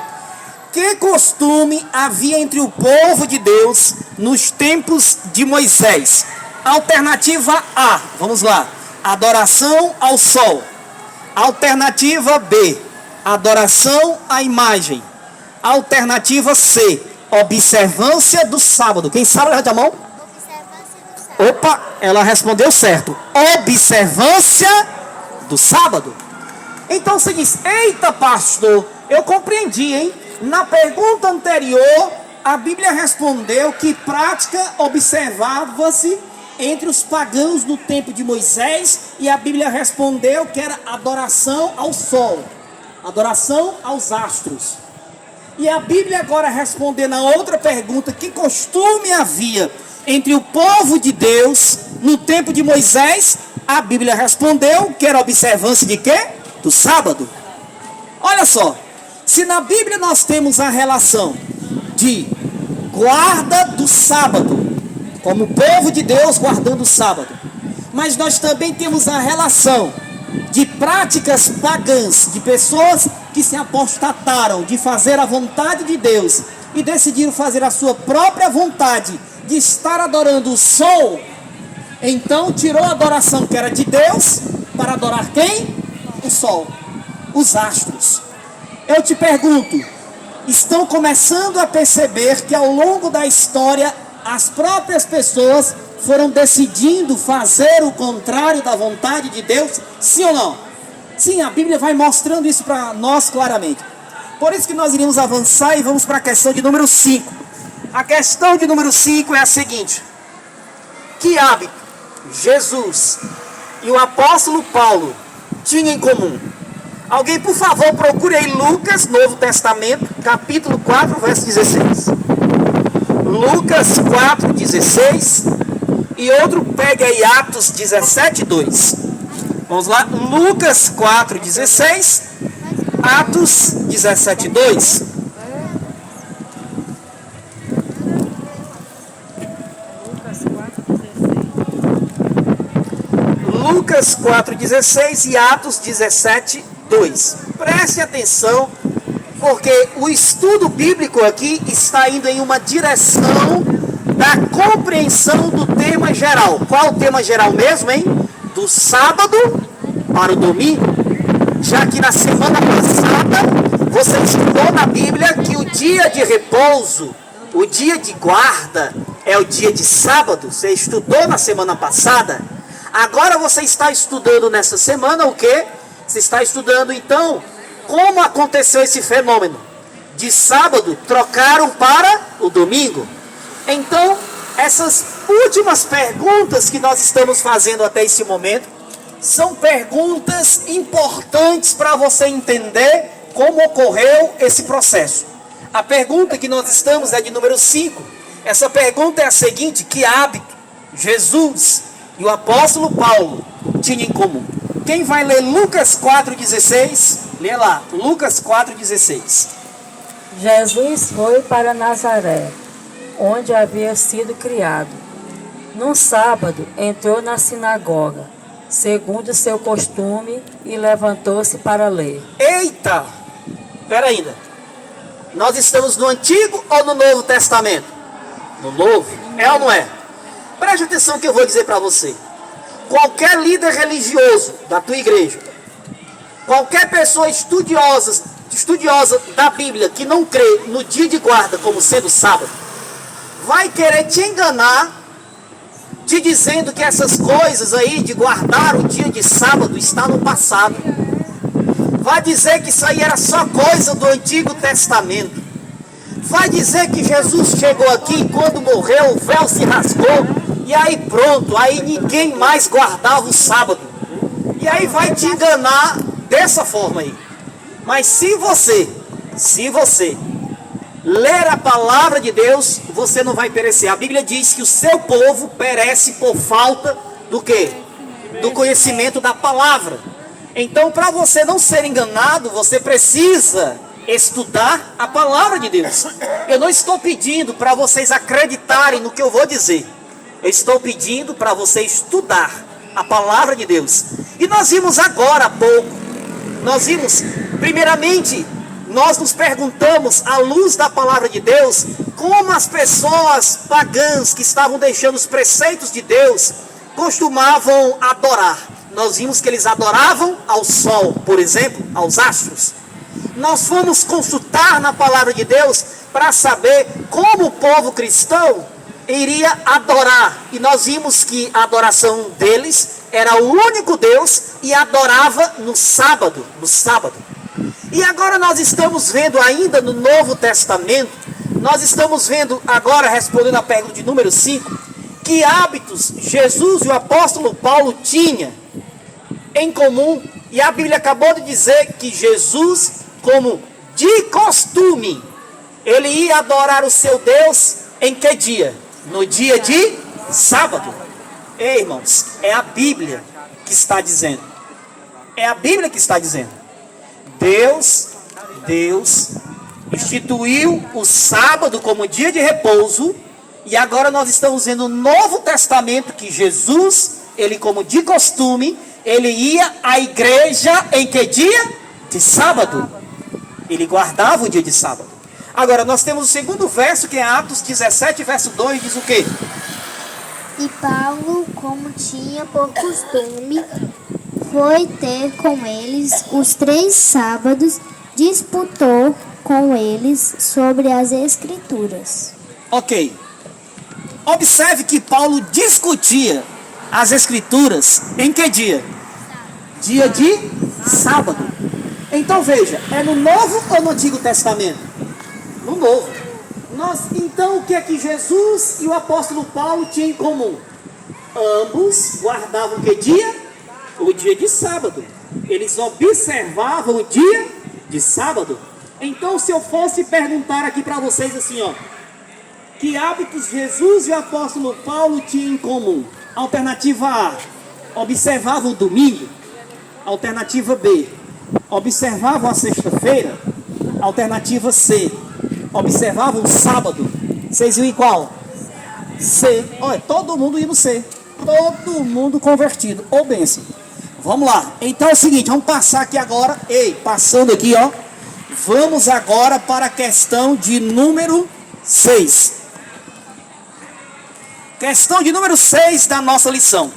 Que costume havia entre o povo de Deus nos tempos de Moisés? Alternativa A, vamos lá. Adoração ao sol. Alternativa B, adoração à imagem. Alternativa C, observância do sábado. Quem sabe, levanta a mão. Observância do sábado. Opa, ela respondeu certo. Observância do sábado. Então você diz: eita pastor, eu compreendi, hein? Na pergunta anterior, a Bíblia respondeu que prática observava-se entre os pagãos no tempo de Moisés, e a Bíblia respondeu que era adoração ao sol, adoração aos astros. E a Bíblia agora respondendo na outra pergunta, que costume havia entre o povo de Deus no tempo de Moisés, a Bíblia respondeu que era observância de quê? Do sábado. Olha só, se na Bíblia nós temos a relação de guarda do sábado, como o povo de Deus guardando o sábado, mas nós também temos a relação de práticas pagãs, de pessoas que se apostataram de fazer a vontade de Deus e decidiram fazer a sua própria vontade de estar adorando o sol. Então tirou a adoração que era de Deus para adorar quem? O sol, os astros. Eu te pergunto, estão começando a perceber que ao longo da história as próprias pessoas foram decidindo fazer o contrário da vontade de Deus? Sim ou não? Sim, a Bíblia vai mostrando isso para nós claramente. Por isso que nós iremos avançar e vamos para a questão de número 5. A questão de número 5 é a seguinte: que hábito Jesus e o apóstolo Paulo tinham em comum? Alguém, por favor, procure aí Lucas, Novo Testamento, capítulo 4, verso 16. Lucas 4,16 e outro pegue aí Atos 17,2. Vamos lá, Lucas 4,16, Atos 17,2. Lucas 4,16 e Atos 17,2. Preste atenção, porque o estudo bíblico aqui está indo em uma direção da compreensão do tema geral. Qual o tema geral mesmo, hein? Do sábado para o domingo. Já que na semana passada você estudou na Bíblia que o dia de repouso, o dia de guarda, é o dia de sábado. Você estudou na semana passada. Agora você está estudando nessa semana o quê? Você está estudando então como aconteceu esse fenômeno. De sábado trocaram para o domingo. Então, essas últimas perguntas que nós estamos fazendo até esse momento são perguntas importantes para você entender como ocorreu esse processo. A pergunta que nós estamos é de número 5. Essa pergunta é a seguinte: que hábito Jesus e o apóstolo Paulo tinham em comum? Quem vai ler Lucas 4,16? Lê lá, Lucas 4,16. Jesus foi para Nazaré, onde havia sido criado. Num sábado entrou na sinagoga, segundo seu costume, e levantou-se para ler. Eita! Espera ainda. Nós estamos no Antigo ou no Novo Testamento? No Novo. É ou não é? Preste atenção que eu vou dizer para você. Qualquer líder religioso da tua igreja, qualquer pessoa estudiosa da Bíblia que não crê no dia de guarda como sendo sábado, vai querer te enganar, te dizendo que essas coisas aí de guardar o dia de sábado está no passado. Vai dizer que isso aí era só coisa do Antigo Testamento. Vai dizer que Jesus chegou aqui e quando morreu o véu se rasgou. E aí pronto, aí ninguém mais guardava o sábado. E aí vai te enganar dessa forma aí. Mas se você ler a palavra de Deus, você não vai perecer. A Bíblia diz que o seu povo perece por falta do quê? Do conhecimento da palavra. Então, para você não ser enganado, você precisa estudar a palavra de Deus. Eu não estou pedindo para vocês acreditarem no que eu vou dizer. Eu estou pedindo para você estudar a palavra de Deus. E nós vimos agora há pouco, primeiramente, nós nos perguntamos, à luz da palavra de Deus, como as pessoas pagãs que estavam deixando os preceitos de Deus costumavam adorar. Nós vimos que eles adoravam ao sol, por exemplo, aos astros. Nós fomos consultar na palavra de Deus para saber como o povo cristão iria adorar. E nós vimos que a adoração deles era o único Deus e adorava no sábado. E agora nós estamos vendo ainda no Novo Testamento, nós estamos vendo agora, respondendo a pergunta de número 5, que hábitos Jesus e o apóstolo Paulo tinham em comum. E a Bíblia acabou de dizer que Jesus, como de costume, ele ia adorar o seu Deus em que dia? No dia de sábado. Ei, irmãos, é a Bíblia que está dizendo. É a Bíblia que está dizendo. Deus instituiu o sábado como dia de repouso. E agora nós estamos vendo no Novo Testamento que Jesus, ele como de costume, ele ia à igreja em que dia? De sábado. Ele guardava o dia de sábado. Agora nós temos o segundo verso, que é Atos 17, verso 2, diz o quê? E Paulo, como tinha por costume, foi ter com eles os 3 sábados, disputou com eles sobre as Escrituras. Ok. Observe que Paulo discutia as Escrituras em que dia? Dia de sábado. Então veja, é no Novo ou no Antigo Testamento? No Novo. Então o que é que Jesus e o apóstolo Paulo tinham em comum? Ambos guardavam que dia? O dia de sábado. Eles observavam o dia de sábado. Então se eu fosse perguntar aqui para vocês assim, ó, Que hábitos Jesus e o apóstolo Paulo tinham em comum? Alternativa A, observavam o domingo. Alternativa B, observavam a sexta-feira. Alternativa C, observavam o sábado. Vocês iam em qual? C. Olha, todo mundo indo C. Todo mundo convertido. Ô, bênção. Vamos lá. Então é o seguinte, vamos passar aqui agora. Ei, passando aqui, ó. Vamos agora para a questão de número 6. Questão de número 6 da nossa lição.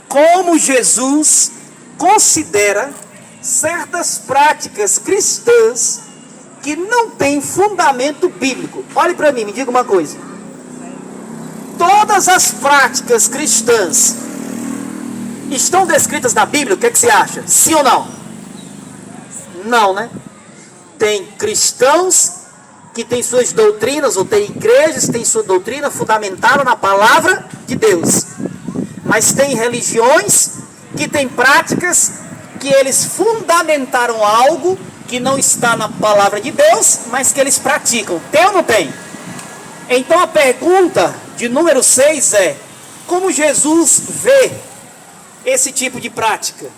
Como Jesus considera certas práticas cristãs que não têm fundamento bíblico. Olhe para mim, me diga uma coisa. Todas as práticas cristãs estão descritas na Bíblia? O que você acha? Sim ou não? Não, né? Tem cristãos que têm suas doutrinas, ou tem igrejas que têm sua doutrina fundamentada na palavra de Deus. Mas tem religiões que têm práticas que eles fundamentaram algo que não está na palavra de Deus, mas que eles praticam. Tem ou não tem? Então a pergunta de número 6 é: como Jesus vê esse tipo de prática?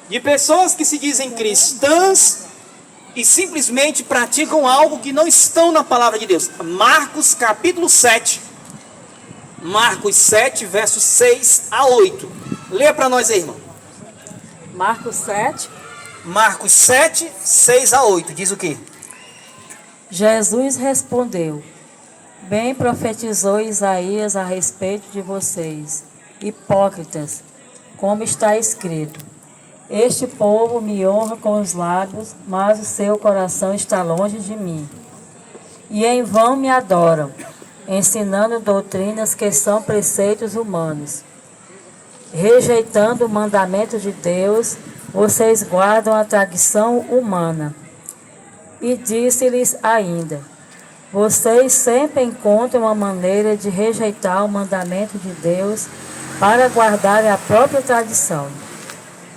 De pessoas que se dizem cristãs e simplesmente praticam algo que não estão na palavra de Deus. Marcos capítulo 7. Marcos 7, versos 6 a 8. Leia para nós aí, irmão. Marcos 7. Marcos 7, 6 a 8. Diz o quê? Jesus respondeu: bem profetizou Isaías a respeito de vocês, hipócritas, como está escrito: este povo me honra com os lábios, mas o seu coração está longe de mim. E em vão me adoram, ensinando doutrinas que são preceitos humanos. Rejeitando o mandamento de Deus, vocês guardam a tradição humana. E disse-lhes ainda: vocês sempre encontram uma maneira de rejeitar o mandamento de Deus para guardar a própria tradição.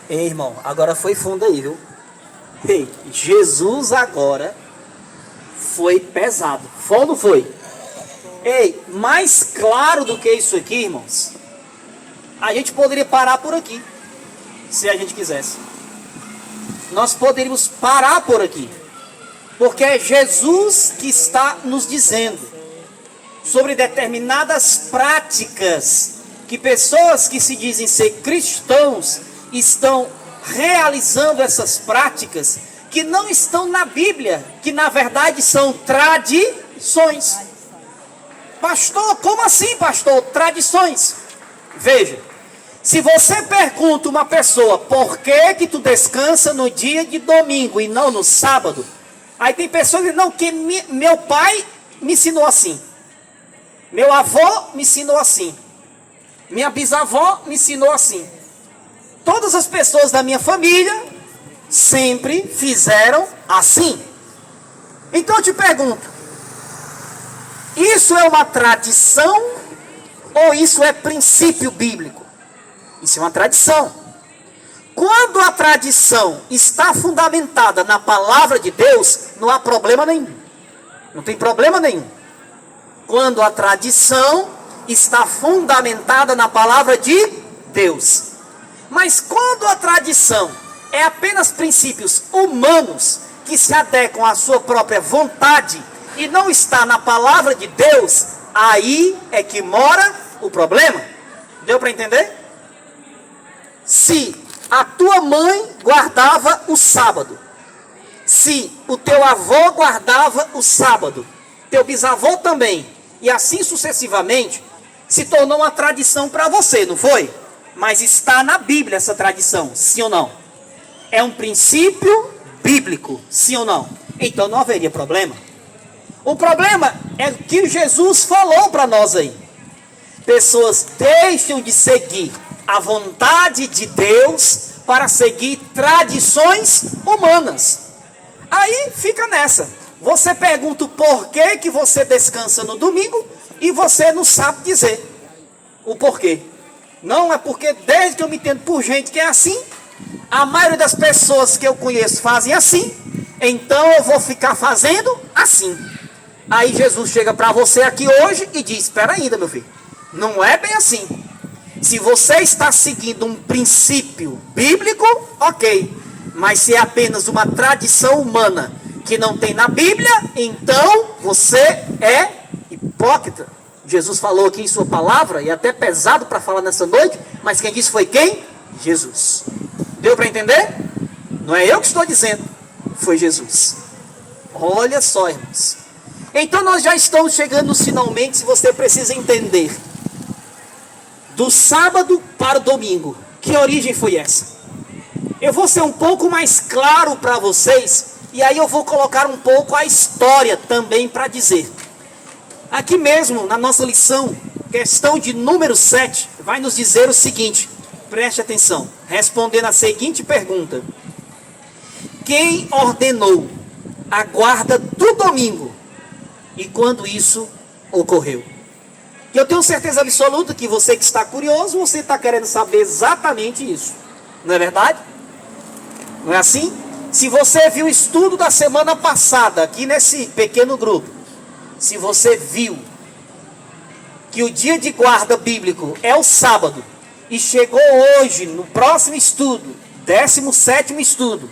Ei, irmão, agora foi fundo aí, viu? Ei, Jesus agora foi pesado. Foi ou não foi? Ei, mais claro do que isso aqui, irmãos, a gente poderia parar por aqui, se a gente quisesse. Nós poderíamos parar por aqui, porque é Jesus que está nos dizendo sobre determinadas práticas que pessoas que se dizem ser cristãos estão realizando, essas práticas que não estão na Bíblia, que na verdade são tradições. Pastor, como assim, pastor? Tradições. Veja, se você pergunta uma pessoa: por que que tu descansa no dia de domingo e não no sábado? Aí tem pessoas que dizem: não, que meu pai me ensinou assim, meu avô me ensinou assim, minha bisavó me ensinou assim. Todas as pessoas da minha família sempre fizeram assim. Então eu te pergunto: isso é uma tradição ou isso é princípio bíblico? Isso é uma tradição. Quando a tradição está fundamentada na palavra de Deus, não há problema nenhum. Não tem problema nenhum. Quando a tradição está fundamentada na palavra de Deus. Mas quando a tradição é apenas princípios humanos que se adequam à sua própria vontade e não está na palavra de Deus, aí é que mora o problema. Deu para entender? Se a tua mãe guardava o sábado, se o teu avô guardava o sábado, teu bisavô também, e assim sucessivamente, se tornou uma tradição para você, não foi? Mas está na Bíblia essa tradição, sim ou não? É um princípio bíblico, sim ou não? Então não haveria problema. O problema é o que Jesus falou para nós aí. Pessoas deixam de seguir a vontade de Deus para seguir tradições humanas. Aí fica nessa. Você pergunta o porquê que você descansa no domingo e você não sabe dizer o porquê. Não, é porque desde que eu me entendo por gente que é assim, a maioria das pessoas que eu conheço fazem assim, então eu vou ficar fazendo assim. Aí Jesus chega para você aqui hoje e diz: espera ainda, meu filho, não é bem assim. Se você está seguindo um princípio bíblico, ok. Mas se é apenas uma tradição humana que não tem na Bíblia, então você é hipócrita. Jesus falou aqui em sua palavra, e é até pesado para falar nessa noite, mas quem disse foi quem? Jesus. Deu para entender? Não é eu que estou dizendo, foi Jesus. Olha só, irmãos. Então nós já estamos chegando finalmente, se você precisa entender. Do sábado para o domingo. Que origem foi essa? Eu vou ser um pouco mais claro para vocês, e aí eu vou colocar um pouco a história também para dizer. Aqui mesmo, na nossa lição, questão de número 7, vai nos dizer o seguinte, preste atenção, respondendo a seguinte pergunta: quem ordenou a guarda do domingo e quando isso ocorreu? E eu tenho certeza absoluta que você que está curioso, você está querendo saber exatamente isso. Não é verdade? Não é assim? Se você viu o estudo da semana passada, aqui nesse pequeno grupo, se você viu que o dia de guarda bíblico é o sábado, e chegou hoje, no próximo estudo, 17º estudo,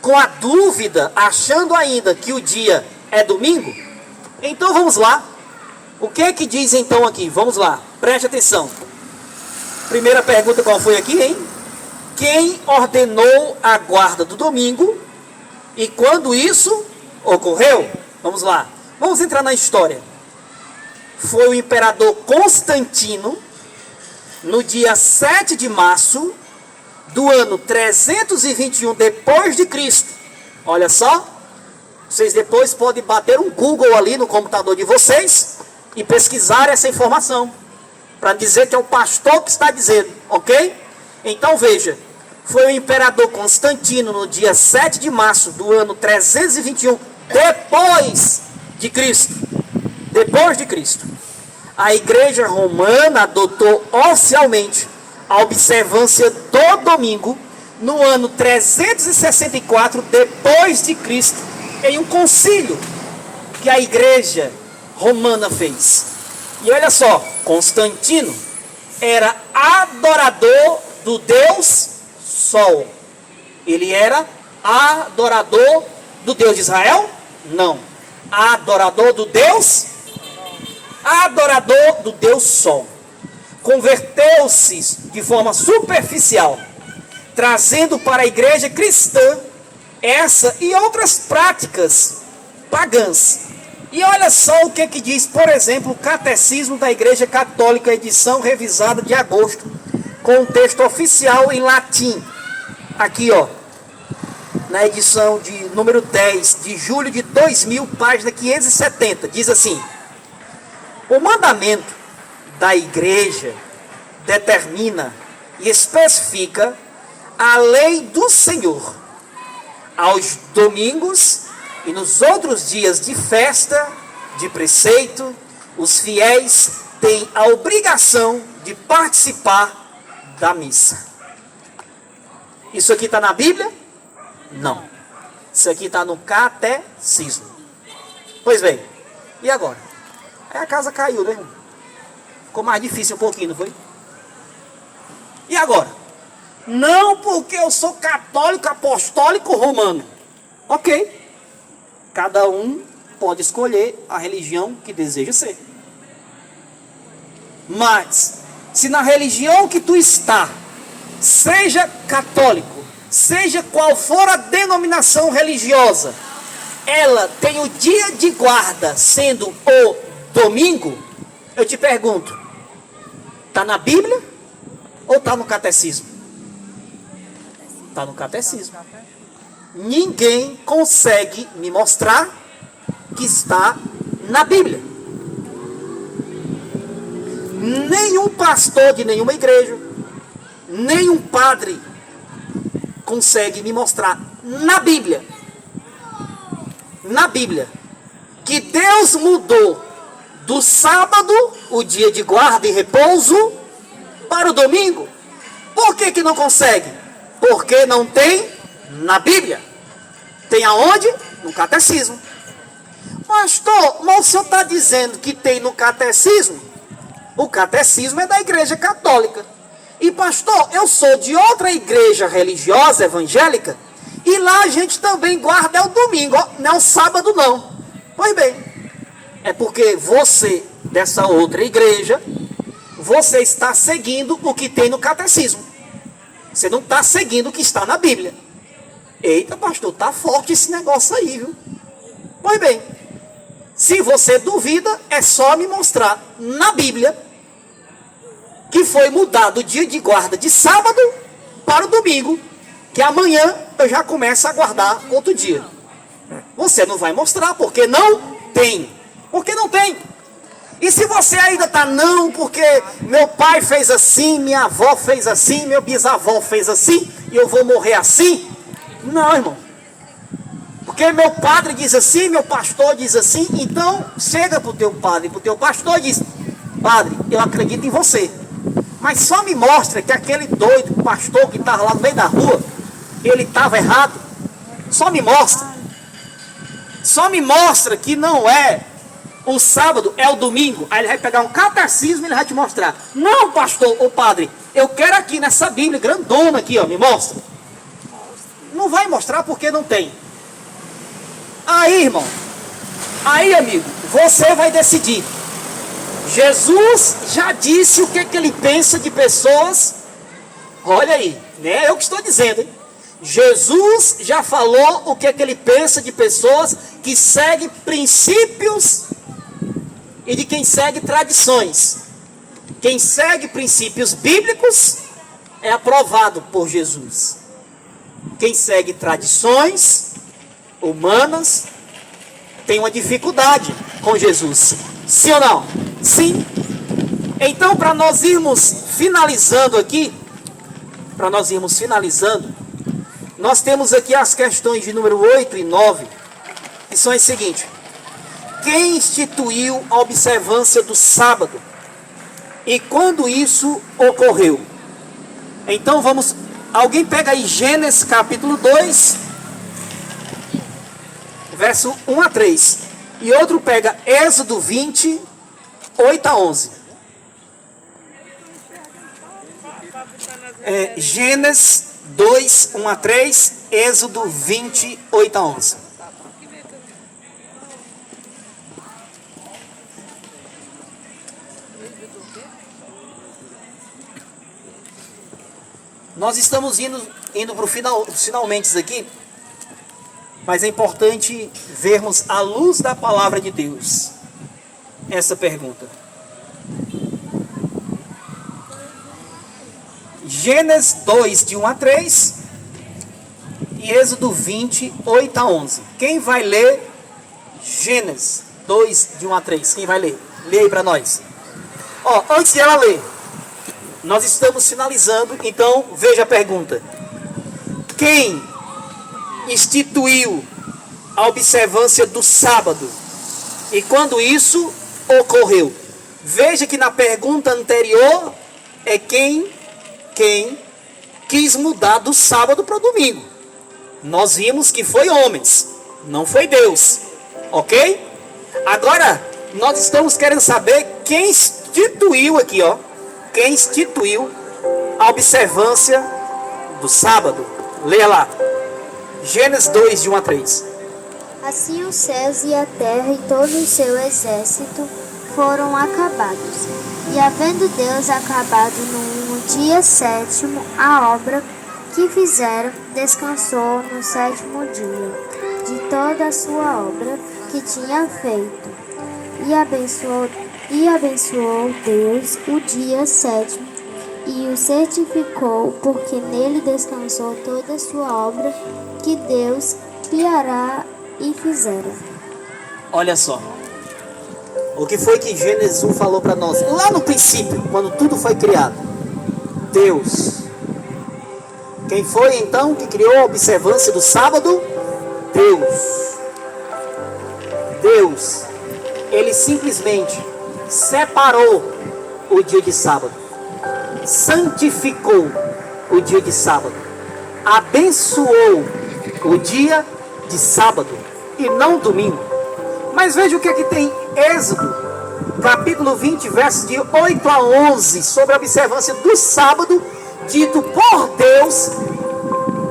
com a dúvida, achando ainda que o dia é domingo, então vamos lá. O que é que diz então aqui? Vamos lá, preste atenção. Primeira pergunta, qual foi aqui, hein? Quem ordenou a guarda do domingo e quando isso ocorreu? Vamos lá, vamos entrar na história. Foi o imperador Constantino, no dia 7 de março do ano 321 depois de Cristo. Olha só, vocês depois podem bater um Google ali no computador de vocês e pesquisar essa informação, para dizer que é o pastor que está dizendo, ok? Então veja, foi o imperador Constantino no dia 7 de março do ano 321 depois de Cristo. Depois de Cristo. A igreja romana adotou oficialmente a observância do domingo no ano 364 depois de Cristo, em um concílio que a igreja romana fez. E olha só, Constantino era adorador do Deus Sol. Ele era adorador do Deus de Israel? Não. Adorador do Deus? Adorador do Deus Sol. Converteu-se de forma superficial, trazendo para a igreja cristã essa e outras práticas pagãs. E olha só o que diz, por exemplo, o Catecismo da Igreja Católica, edição revisada de agosto, com o texto oficial em latim. Aqui, ó, na edição de número 10, de julho de 2000, página 570, diz assim: o mandamento da igreja determina e especifica a lei do Senhor. Aos domingos e nos outros dias de festa, de preceito, os fiéis têm a obrigação de participar da missa. Isso aqui está na Bíblia? Não. Isso aqui está no Catecismo. Pois bem, e agora? Aí a casa caiu, né, irmão? Ficou mais difícil um pouquinho, não foi? E agora? Não porque eu sou católico, apostólico, romano. Ok. Cada um pode escolher a religião que deseja ser. Mas, se na religião que tu está, seja católico, seja qual for a denominação religiosa, ela tem o dia de guarda sendo o domingo, eu te pergunto, está na Bíblia ou está no Catecismo? Está no Catecismo. Ninguém consegue me mostrar que está na Bíblia. Nenhum pastor de nenhuma igreja, nenhum padre consegue me mostrar na Bíblia, que Deus mudou do sábado, o dia de guarda e repouso, para o domingo. Por que não consegue? Porque não tem na Bíblia. Tem aonde? No Catecismo. Pastor, mas o senhor está dizendo que tem no catecismo? O catecismo é da Igreja Católica. E pastor, eu sou de outra igreja religiosa, evangélica, e lá a gente também guarda o domingo, não é o sábado não. Pois bem, é porque você, dessa outra igreja, você está seguindo o que tem no catecismo. Você não está seguindo o que está na Bíblia. Eita pastor, tá forte esse negócio aí, viu? Pois bem, se você duvida, é só me mostrar na Bíblia que foi mudado o dia de guarda de sábado para o domingo, que amanhã eu já começo a guardar outro dia. Você não vai mostrar, porque não tem. Porque não tem. E se você ainda está, não, porque meu pai fez assim, minha avó fez assim, meu bisavó fez assim, e eu vou morrer assim? Não, irmão. Porque meu padre diz assim, meu pastor diz assim, então chega para o teu padre, para o teu pastor e diz: padre, eu acredito em você, mas só me mostra que aquele doido pastor que estava lá no meio da rua, ele estava errado. Só me mostra. Só me mostra que não é o sábado, é o domingo. Aí ele vai pegar um catecismo e ele vai te mostrar. Não, pastor ou padre, eu quero aqui nessa Bíblia grandona aqui, ó, me mostra. Não vai mostrar porque não tem. Aí, irmão, aí, amigo, você vai decidir. Jesus já disse o que ele pensa de pessoas. Olha aí, né? Eu que estou dizendo, hein? Jesus já falou o que ele pensa de pessoas que seguem princípios e de quem segue tradições. Quem segue princípios bíblicos é aprovado por Jesus. Quem segue tradições humanas tem uma dificuldade com Jesus. Sim ou não? Sim. Então, para nós irmos finalizando aqui, nós temos aqui as questões de número 8 e 9, que são as seguintes. Quem instituiu a observância do sábado? E quando isso ocorreu? Então vamos... Alguém pega aí Gênesis capítulo 2, verso 1 a 3. E outro pega Êxodo 20, 8 a 11. Gênesis 2, 1 a 3, Êxodo 20, 8 a 11. Nós estamos indo para o finalmente aqui, mas é importante vermos à luz da palavra de Deus essa pergunta. Gênesis 2, de 1 a 3 e Êxodo 20, 8 a 11. Quem vai ler Gênesis 2, de 1 a 3? Quem vai ler? Lê aí para nós. Antes de ela ler, nós estamos finalizando, então veja a pergunta. Quem instituiu a observância do sábado e quando isso ocorreu? Veja que na pergunta anterior é quem quis mudar do sábado para o domingo. Nós vimos que foi homens, não foi Deus, ok? Agora nós estamos querendo saber quem instituiu aqui, quem instituiu a observância do sábado. Leia lá. Gênesis 2, de 1 a 3. Assim os céus e a terra e todo o seu exército foram acabados. E havendo Deus acabado no dia sétimo a obra que fizeram, descansou no sétimo dia de toda a sua obra que tinha feito. E abençoou Deus o dia sétimo e o certificou, porque nele descansou toda a sua obra que Deus criará e fizera. Olha só. O que foi que Gênesis 1 falou para nós? Lá no princípio, quando tudo foi criado. Deus. Quem foi então que criou a observância do sábado? Deus. Deus. Ele simplesmente separou o dia de sábado. Santificou o dia de sábado. Abençoou o dia de sábado e não domingo. Mas veja o que aqui tem Êxodo, capítulo 20, versos de 8 a 11, sobre a observância do sábado, dito por Deus,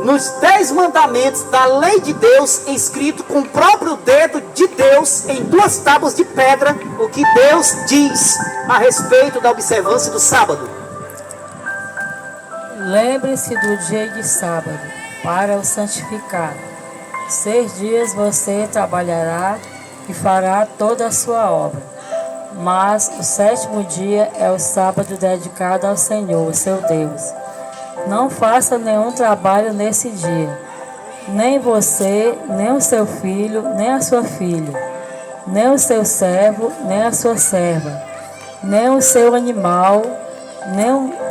nos 10 mandamentos da lei de Deus, escrito com o próprio dedo de Deus, em 2 tábuas de pedra, o que Deus diz a respeito da observância do sábado. Lembre-se do dia de sábado, para o santificar. 6 dias você trabalhará e fará toda a sua obra. Mas o 7º dia é o sábado dedicado ao Senhor, seu Deus. Não faça nenhum trabalho nesse dia, nem você, nem o seu filho, nem a sua filha, nem o seu servo, nem a sua serva, nem o seu animal,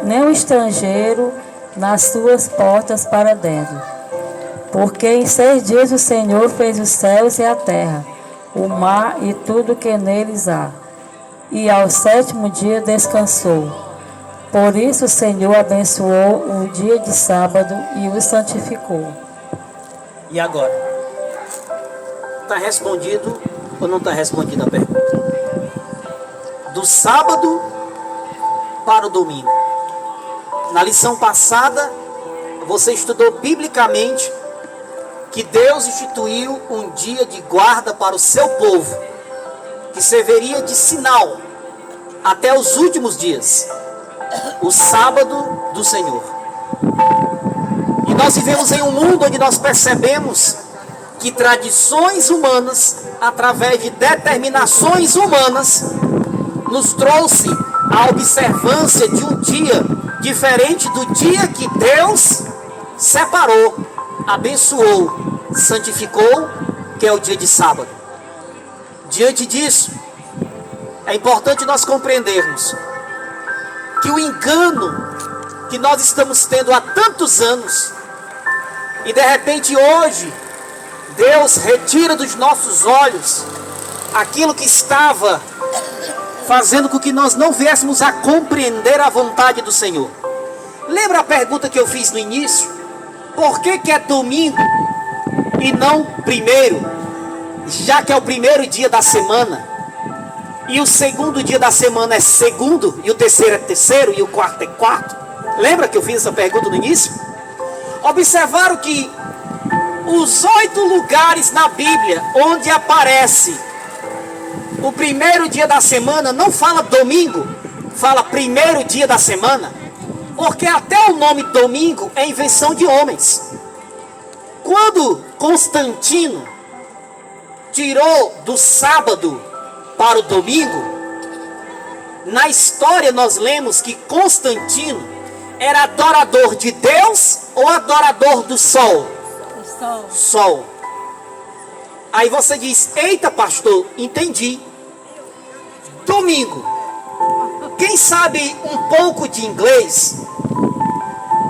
nem o estrangeiro nas suas portas para dentro. Porque em 6 dias o Senhor fez os céus e a terra, o mar e tudo que neles há. E ao 7º dia descansou. Por isso o Senhor abençoou o dia de sábado e o santificou. E agora? Está respondido ou não está respondida a pergunta? Do sábado para o domingo. Na lição passada, você estudou biblicamente que Deus instituiu um dia de guarda para o seu povo, que serviria de sinal até os últimos dias, o sábado do Senhor. E nós vivemos em um mundo onde nós percebemos que tradições humanas, através de determinações humanas, nos trouxe a observância de um dia diferente do dia que Deus separou, abençoou, santificou, que é o dia de sábado. Diante disso, é importante nós compreendermos que o engano que nós estamos tendo há tantos anos, e de repente hoje, Deus retira dos nossos olhos aquilo que estava fazendo com que nós não viéssemos a compreender a vontade do Senhor. Lembra a pergunta que eu fiz no início? Por que é domingo e não primeiro? Já que é o primeiro dia da semana, e o segundo dia da semana é segundo, e o terceiro é terceiro, e o quarto é quarto. Lembra que eu fiz essa pergunta no início? Observaram que os 8 lugares na Bíblia onde aparece o primeiro dia da semana, não fala domingo, fala primeiro dia da semana, porque até o nome domingo é invenção de homens. Quando Constantino tirou do sábado para o domingo, na história nós lemos que Constantino era adorador de Deus ou adorador do sol? Sol. Aí você diz: eita pastor, entendi. Domingo. Quem sabe um pouco de inglês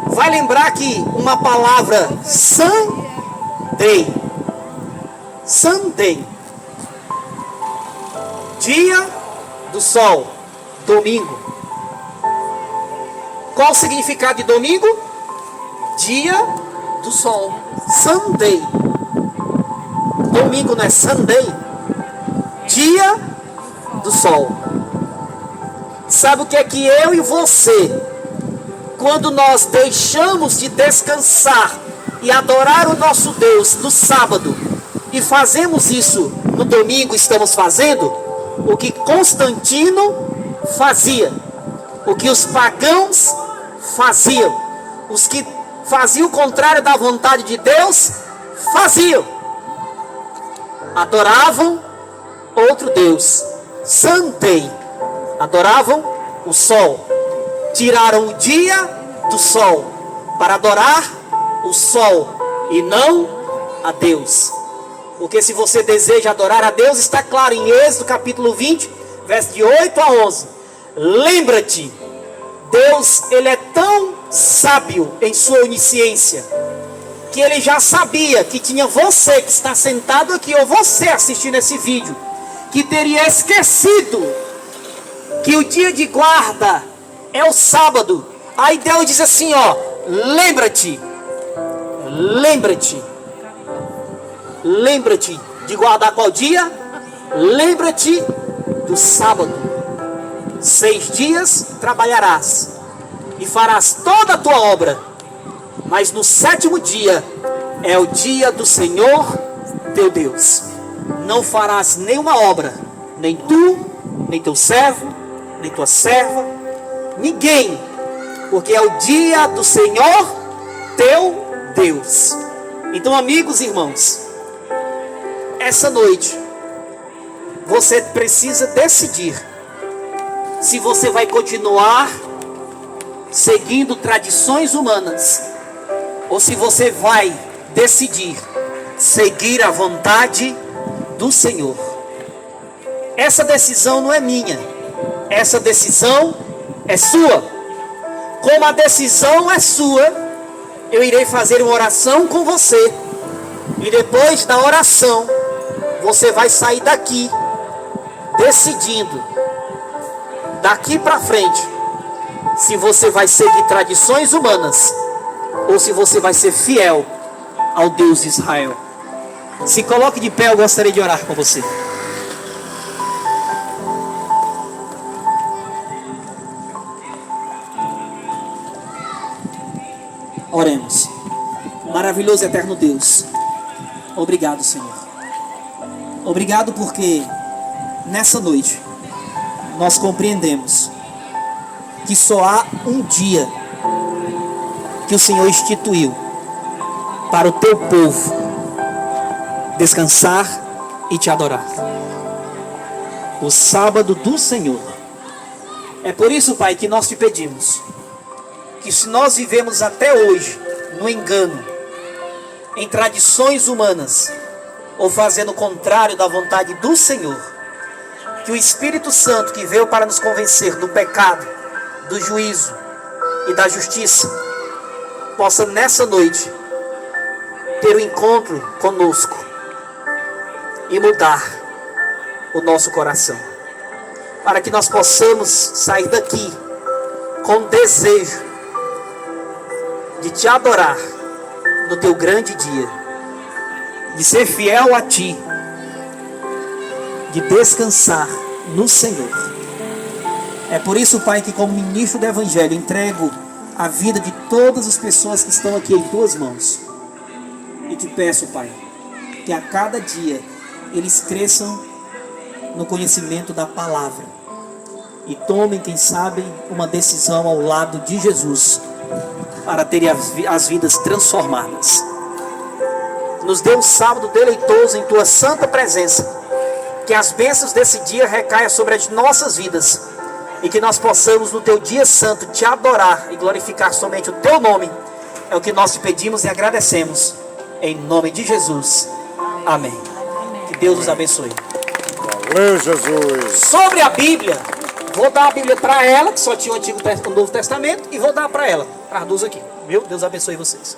vai lembrar que uma palavra Sunday, Sunday, dia do sol, domingo. Qual o significado de domingo? Dia do sol, Sunday. Domingo não é Sunday? Dia do sol. Sabe o que é que eu e você, quando nós deixamos de descansar e adorar o nosso Deus no sábado, e fazemos isso no domingo, estamos fazendo o que Constantino fazia, o que os pagãos faziam, os que faziam o contrário da vontade de Deus faziam. Adoravam outro Deus, Sunday, adoravam o sol, tiraram o dia do sol para adorar o sol e não a Deus. Porque se você deseja adorar a Deus, está claro em Êxodo capítulo 20, verso de 8 a 11. Lembra-te, Deus, Ele é tão sábio em sua onisciência, que Ele já sabia que tinha você que está sentado aqui, ou você assistindo esse vídeo, que teria esquecido que o dia de guarda é o sábado. Aí Deus diz assim, ó: lembra-te, lembra-te, lembra-te de guardar qual dia? Lembra-te do sábado. 6 dias trabalharás e farás toda a tua obra, mas no 7º dia é o dia do Senhor teu Deus. Não farás nenhuma obra, nem tu, nem teu servo, nem tua serva, ninguém, porque é o dia do Senhor teu Deus. Então, amigos e irmãos, essa noite você precisa decidir se você vai continuar seguindo tradições humanas ou se você vai decidir seguir a vontade do Senhor. Essa decisão não é minha, essa decisão é sua. Como a decisão é sua, eu irei fazer uma oração com você, e depois da oração você vai sair daqui decidindo, daqui para frente, se você vai seguir tradições humanas ou se você vai ser fiel ao Deus de Israel. Se coloque de pé, eu gostaria de orar com você. Oremos. Maravilhoso e eterno Deus, obrigado, Senhor. Obrigado porque nessa noite nós compreendemos que só há um dia que o Senhor instituiu para o teu povo descansar e te adorar: o sábado do Senhor. É por isso, Pai, que nós te pedimos que, se nós vivemos até hoje no engano, em tradições humanas, ou fazendo o contrário da vontade do Senhor, que o Espírito Santo, que veio para nos convencer do pecado, do juízo e da justiça, possa nessa noite ter um encontro conosco e mudar o nosso coração, para que nós possamos sair daqui com desejo de te adorar no teu grande dia, de ser fiel a ti, de descansar no Senhor. É por isso, Pai, que como ministro do Evangelho entrego a vida de todas as pessoas que estão aqui em tuas mãos, e te peço, Pai, que a cada dia eles cresçam no conhecimento da palavra e tomem, quem sabe, uma decisão ao lado de Jesus, para terem as vidas transformadas. Nos dê um sábado deleitoso em tua santa presença, que as bênçãos desse dia recaiam sobre as nossas vidas, e que nós possamos no teu dia santo te adorar e glorificar somente o teu nome. É o que nós te pedimos e agradecemos, em nome de Jesus, amém. Que Deus nos abençoe. Valeu, Jesus. Sobre a Bíblia, vou dar a Bíblia para ela, que só tinha o Novo Testamento, e vou dar para ela, para as duas aqui. Meu Deus abençoe vocês.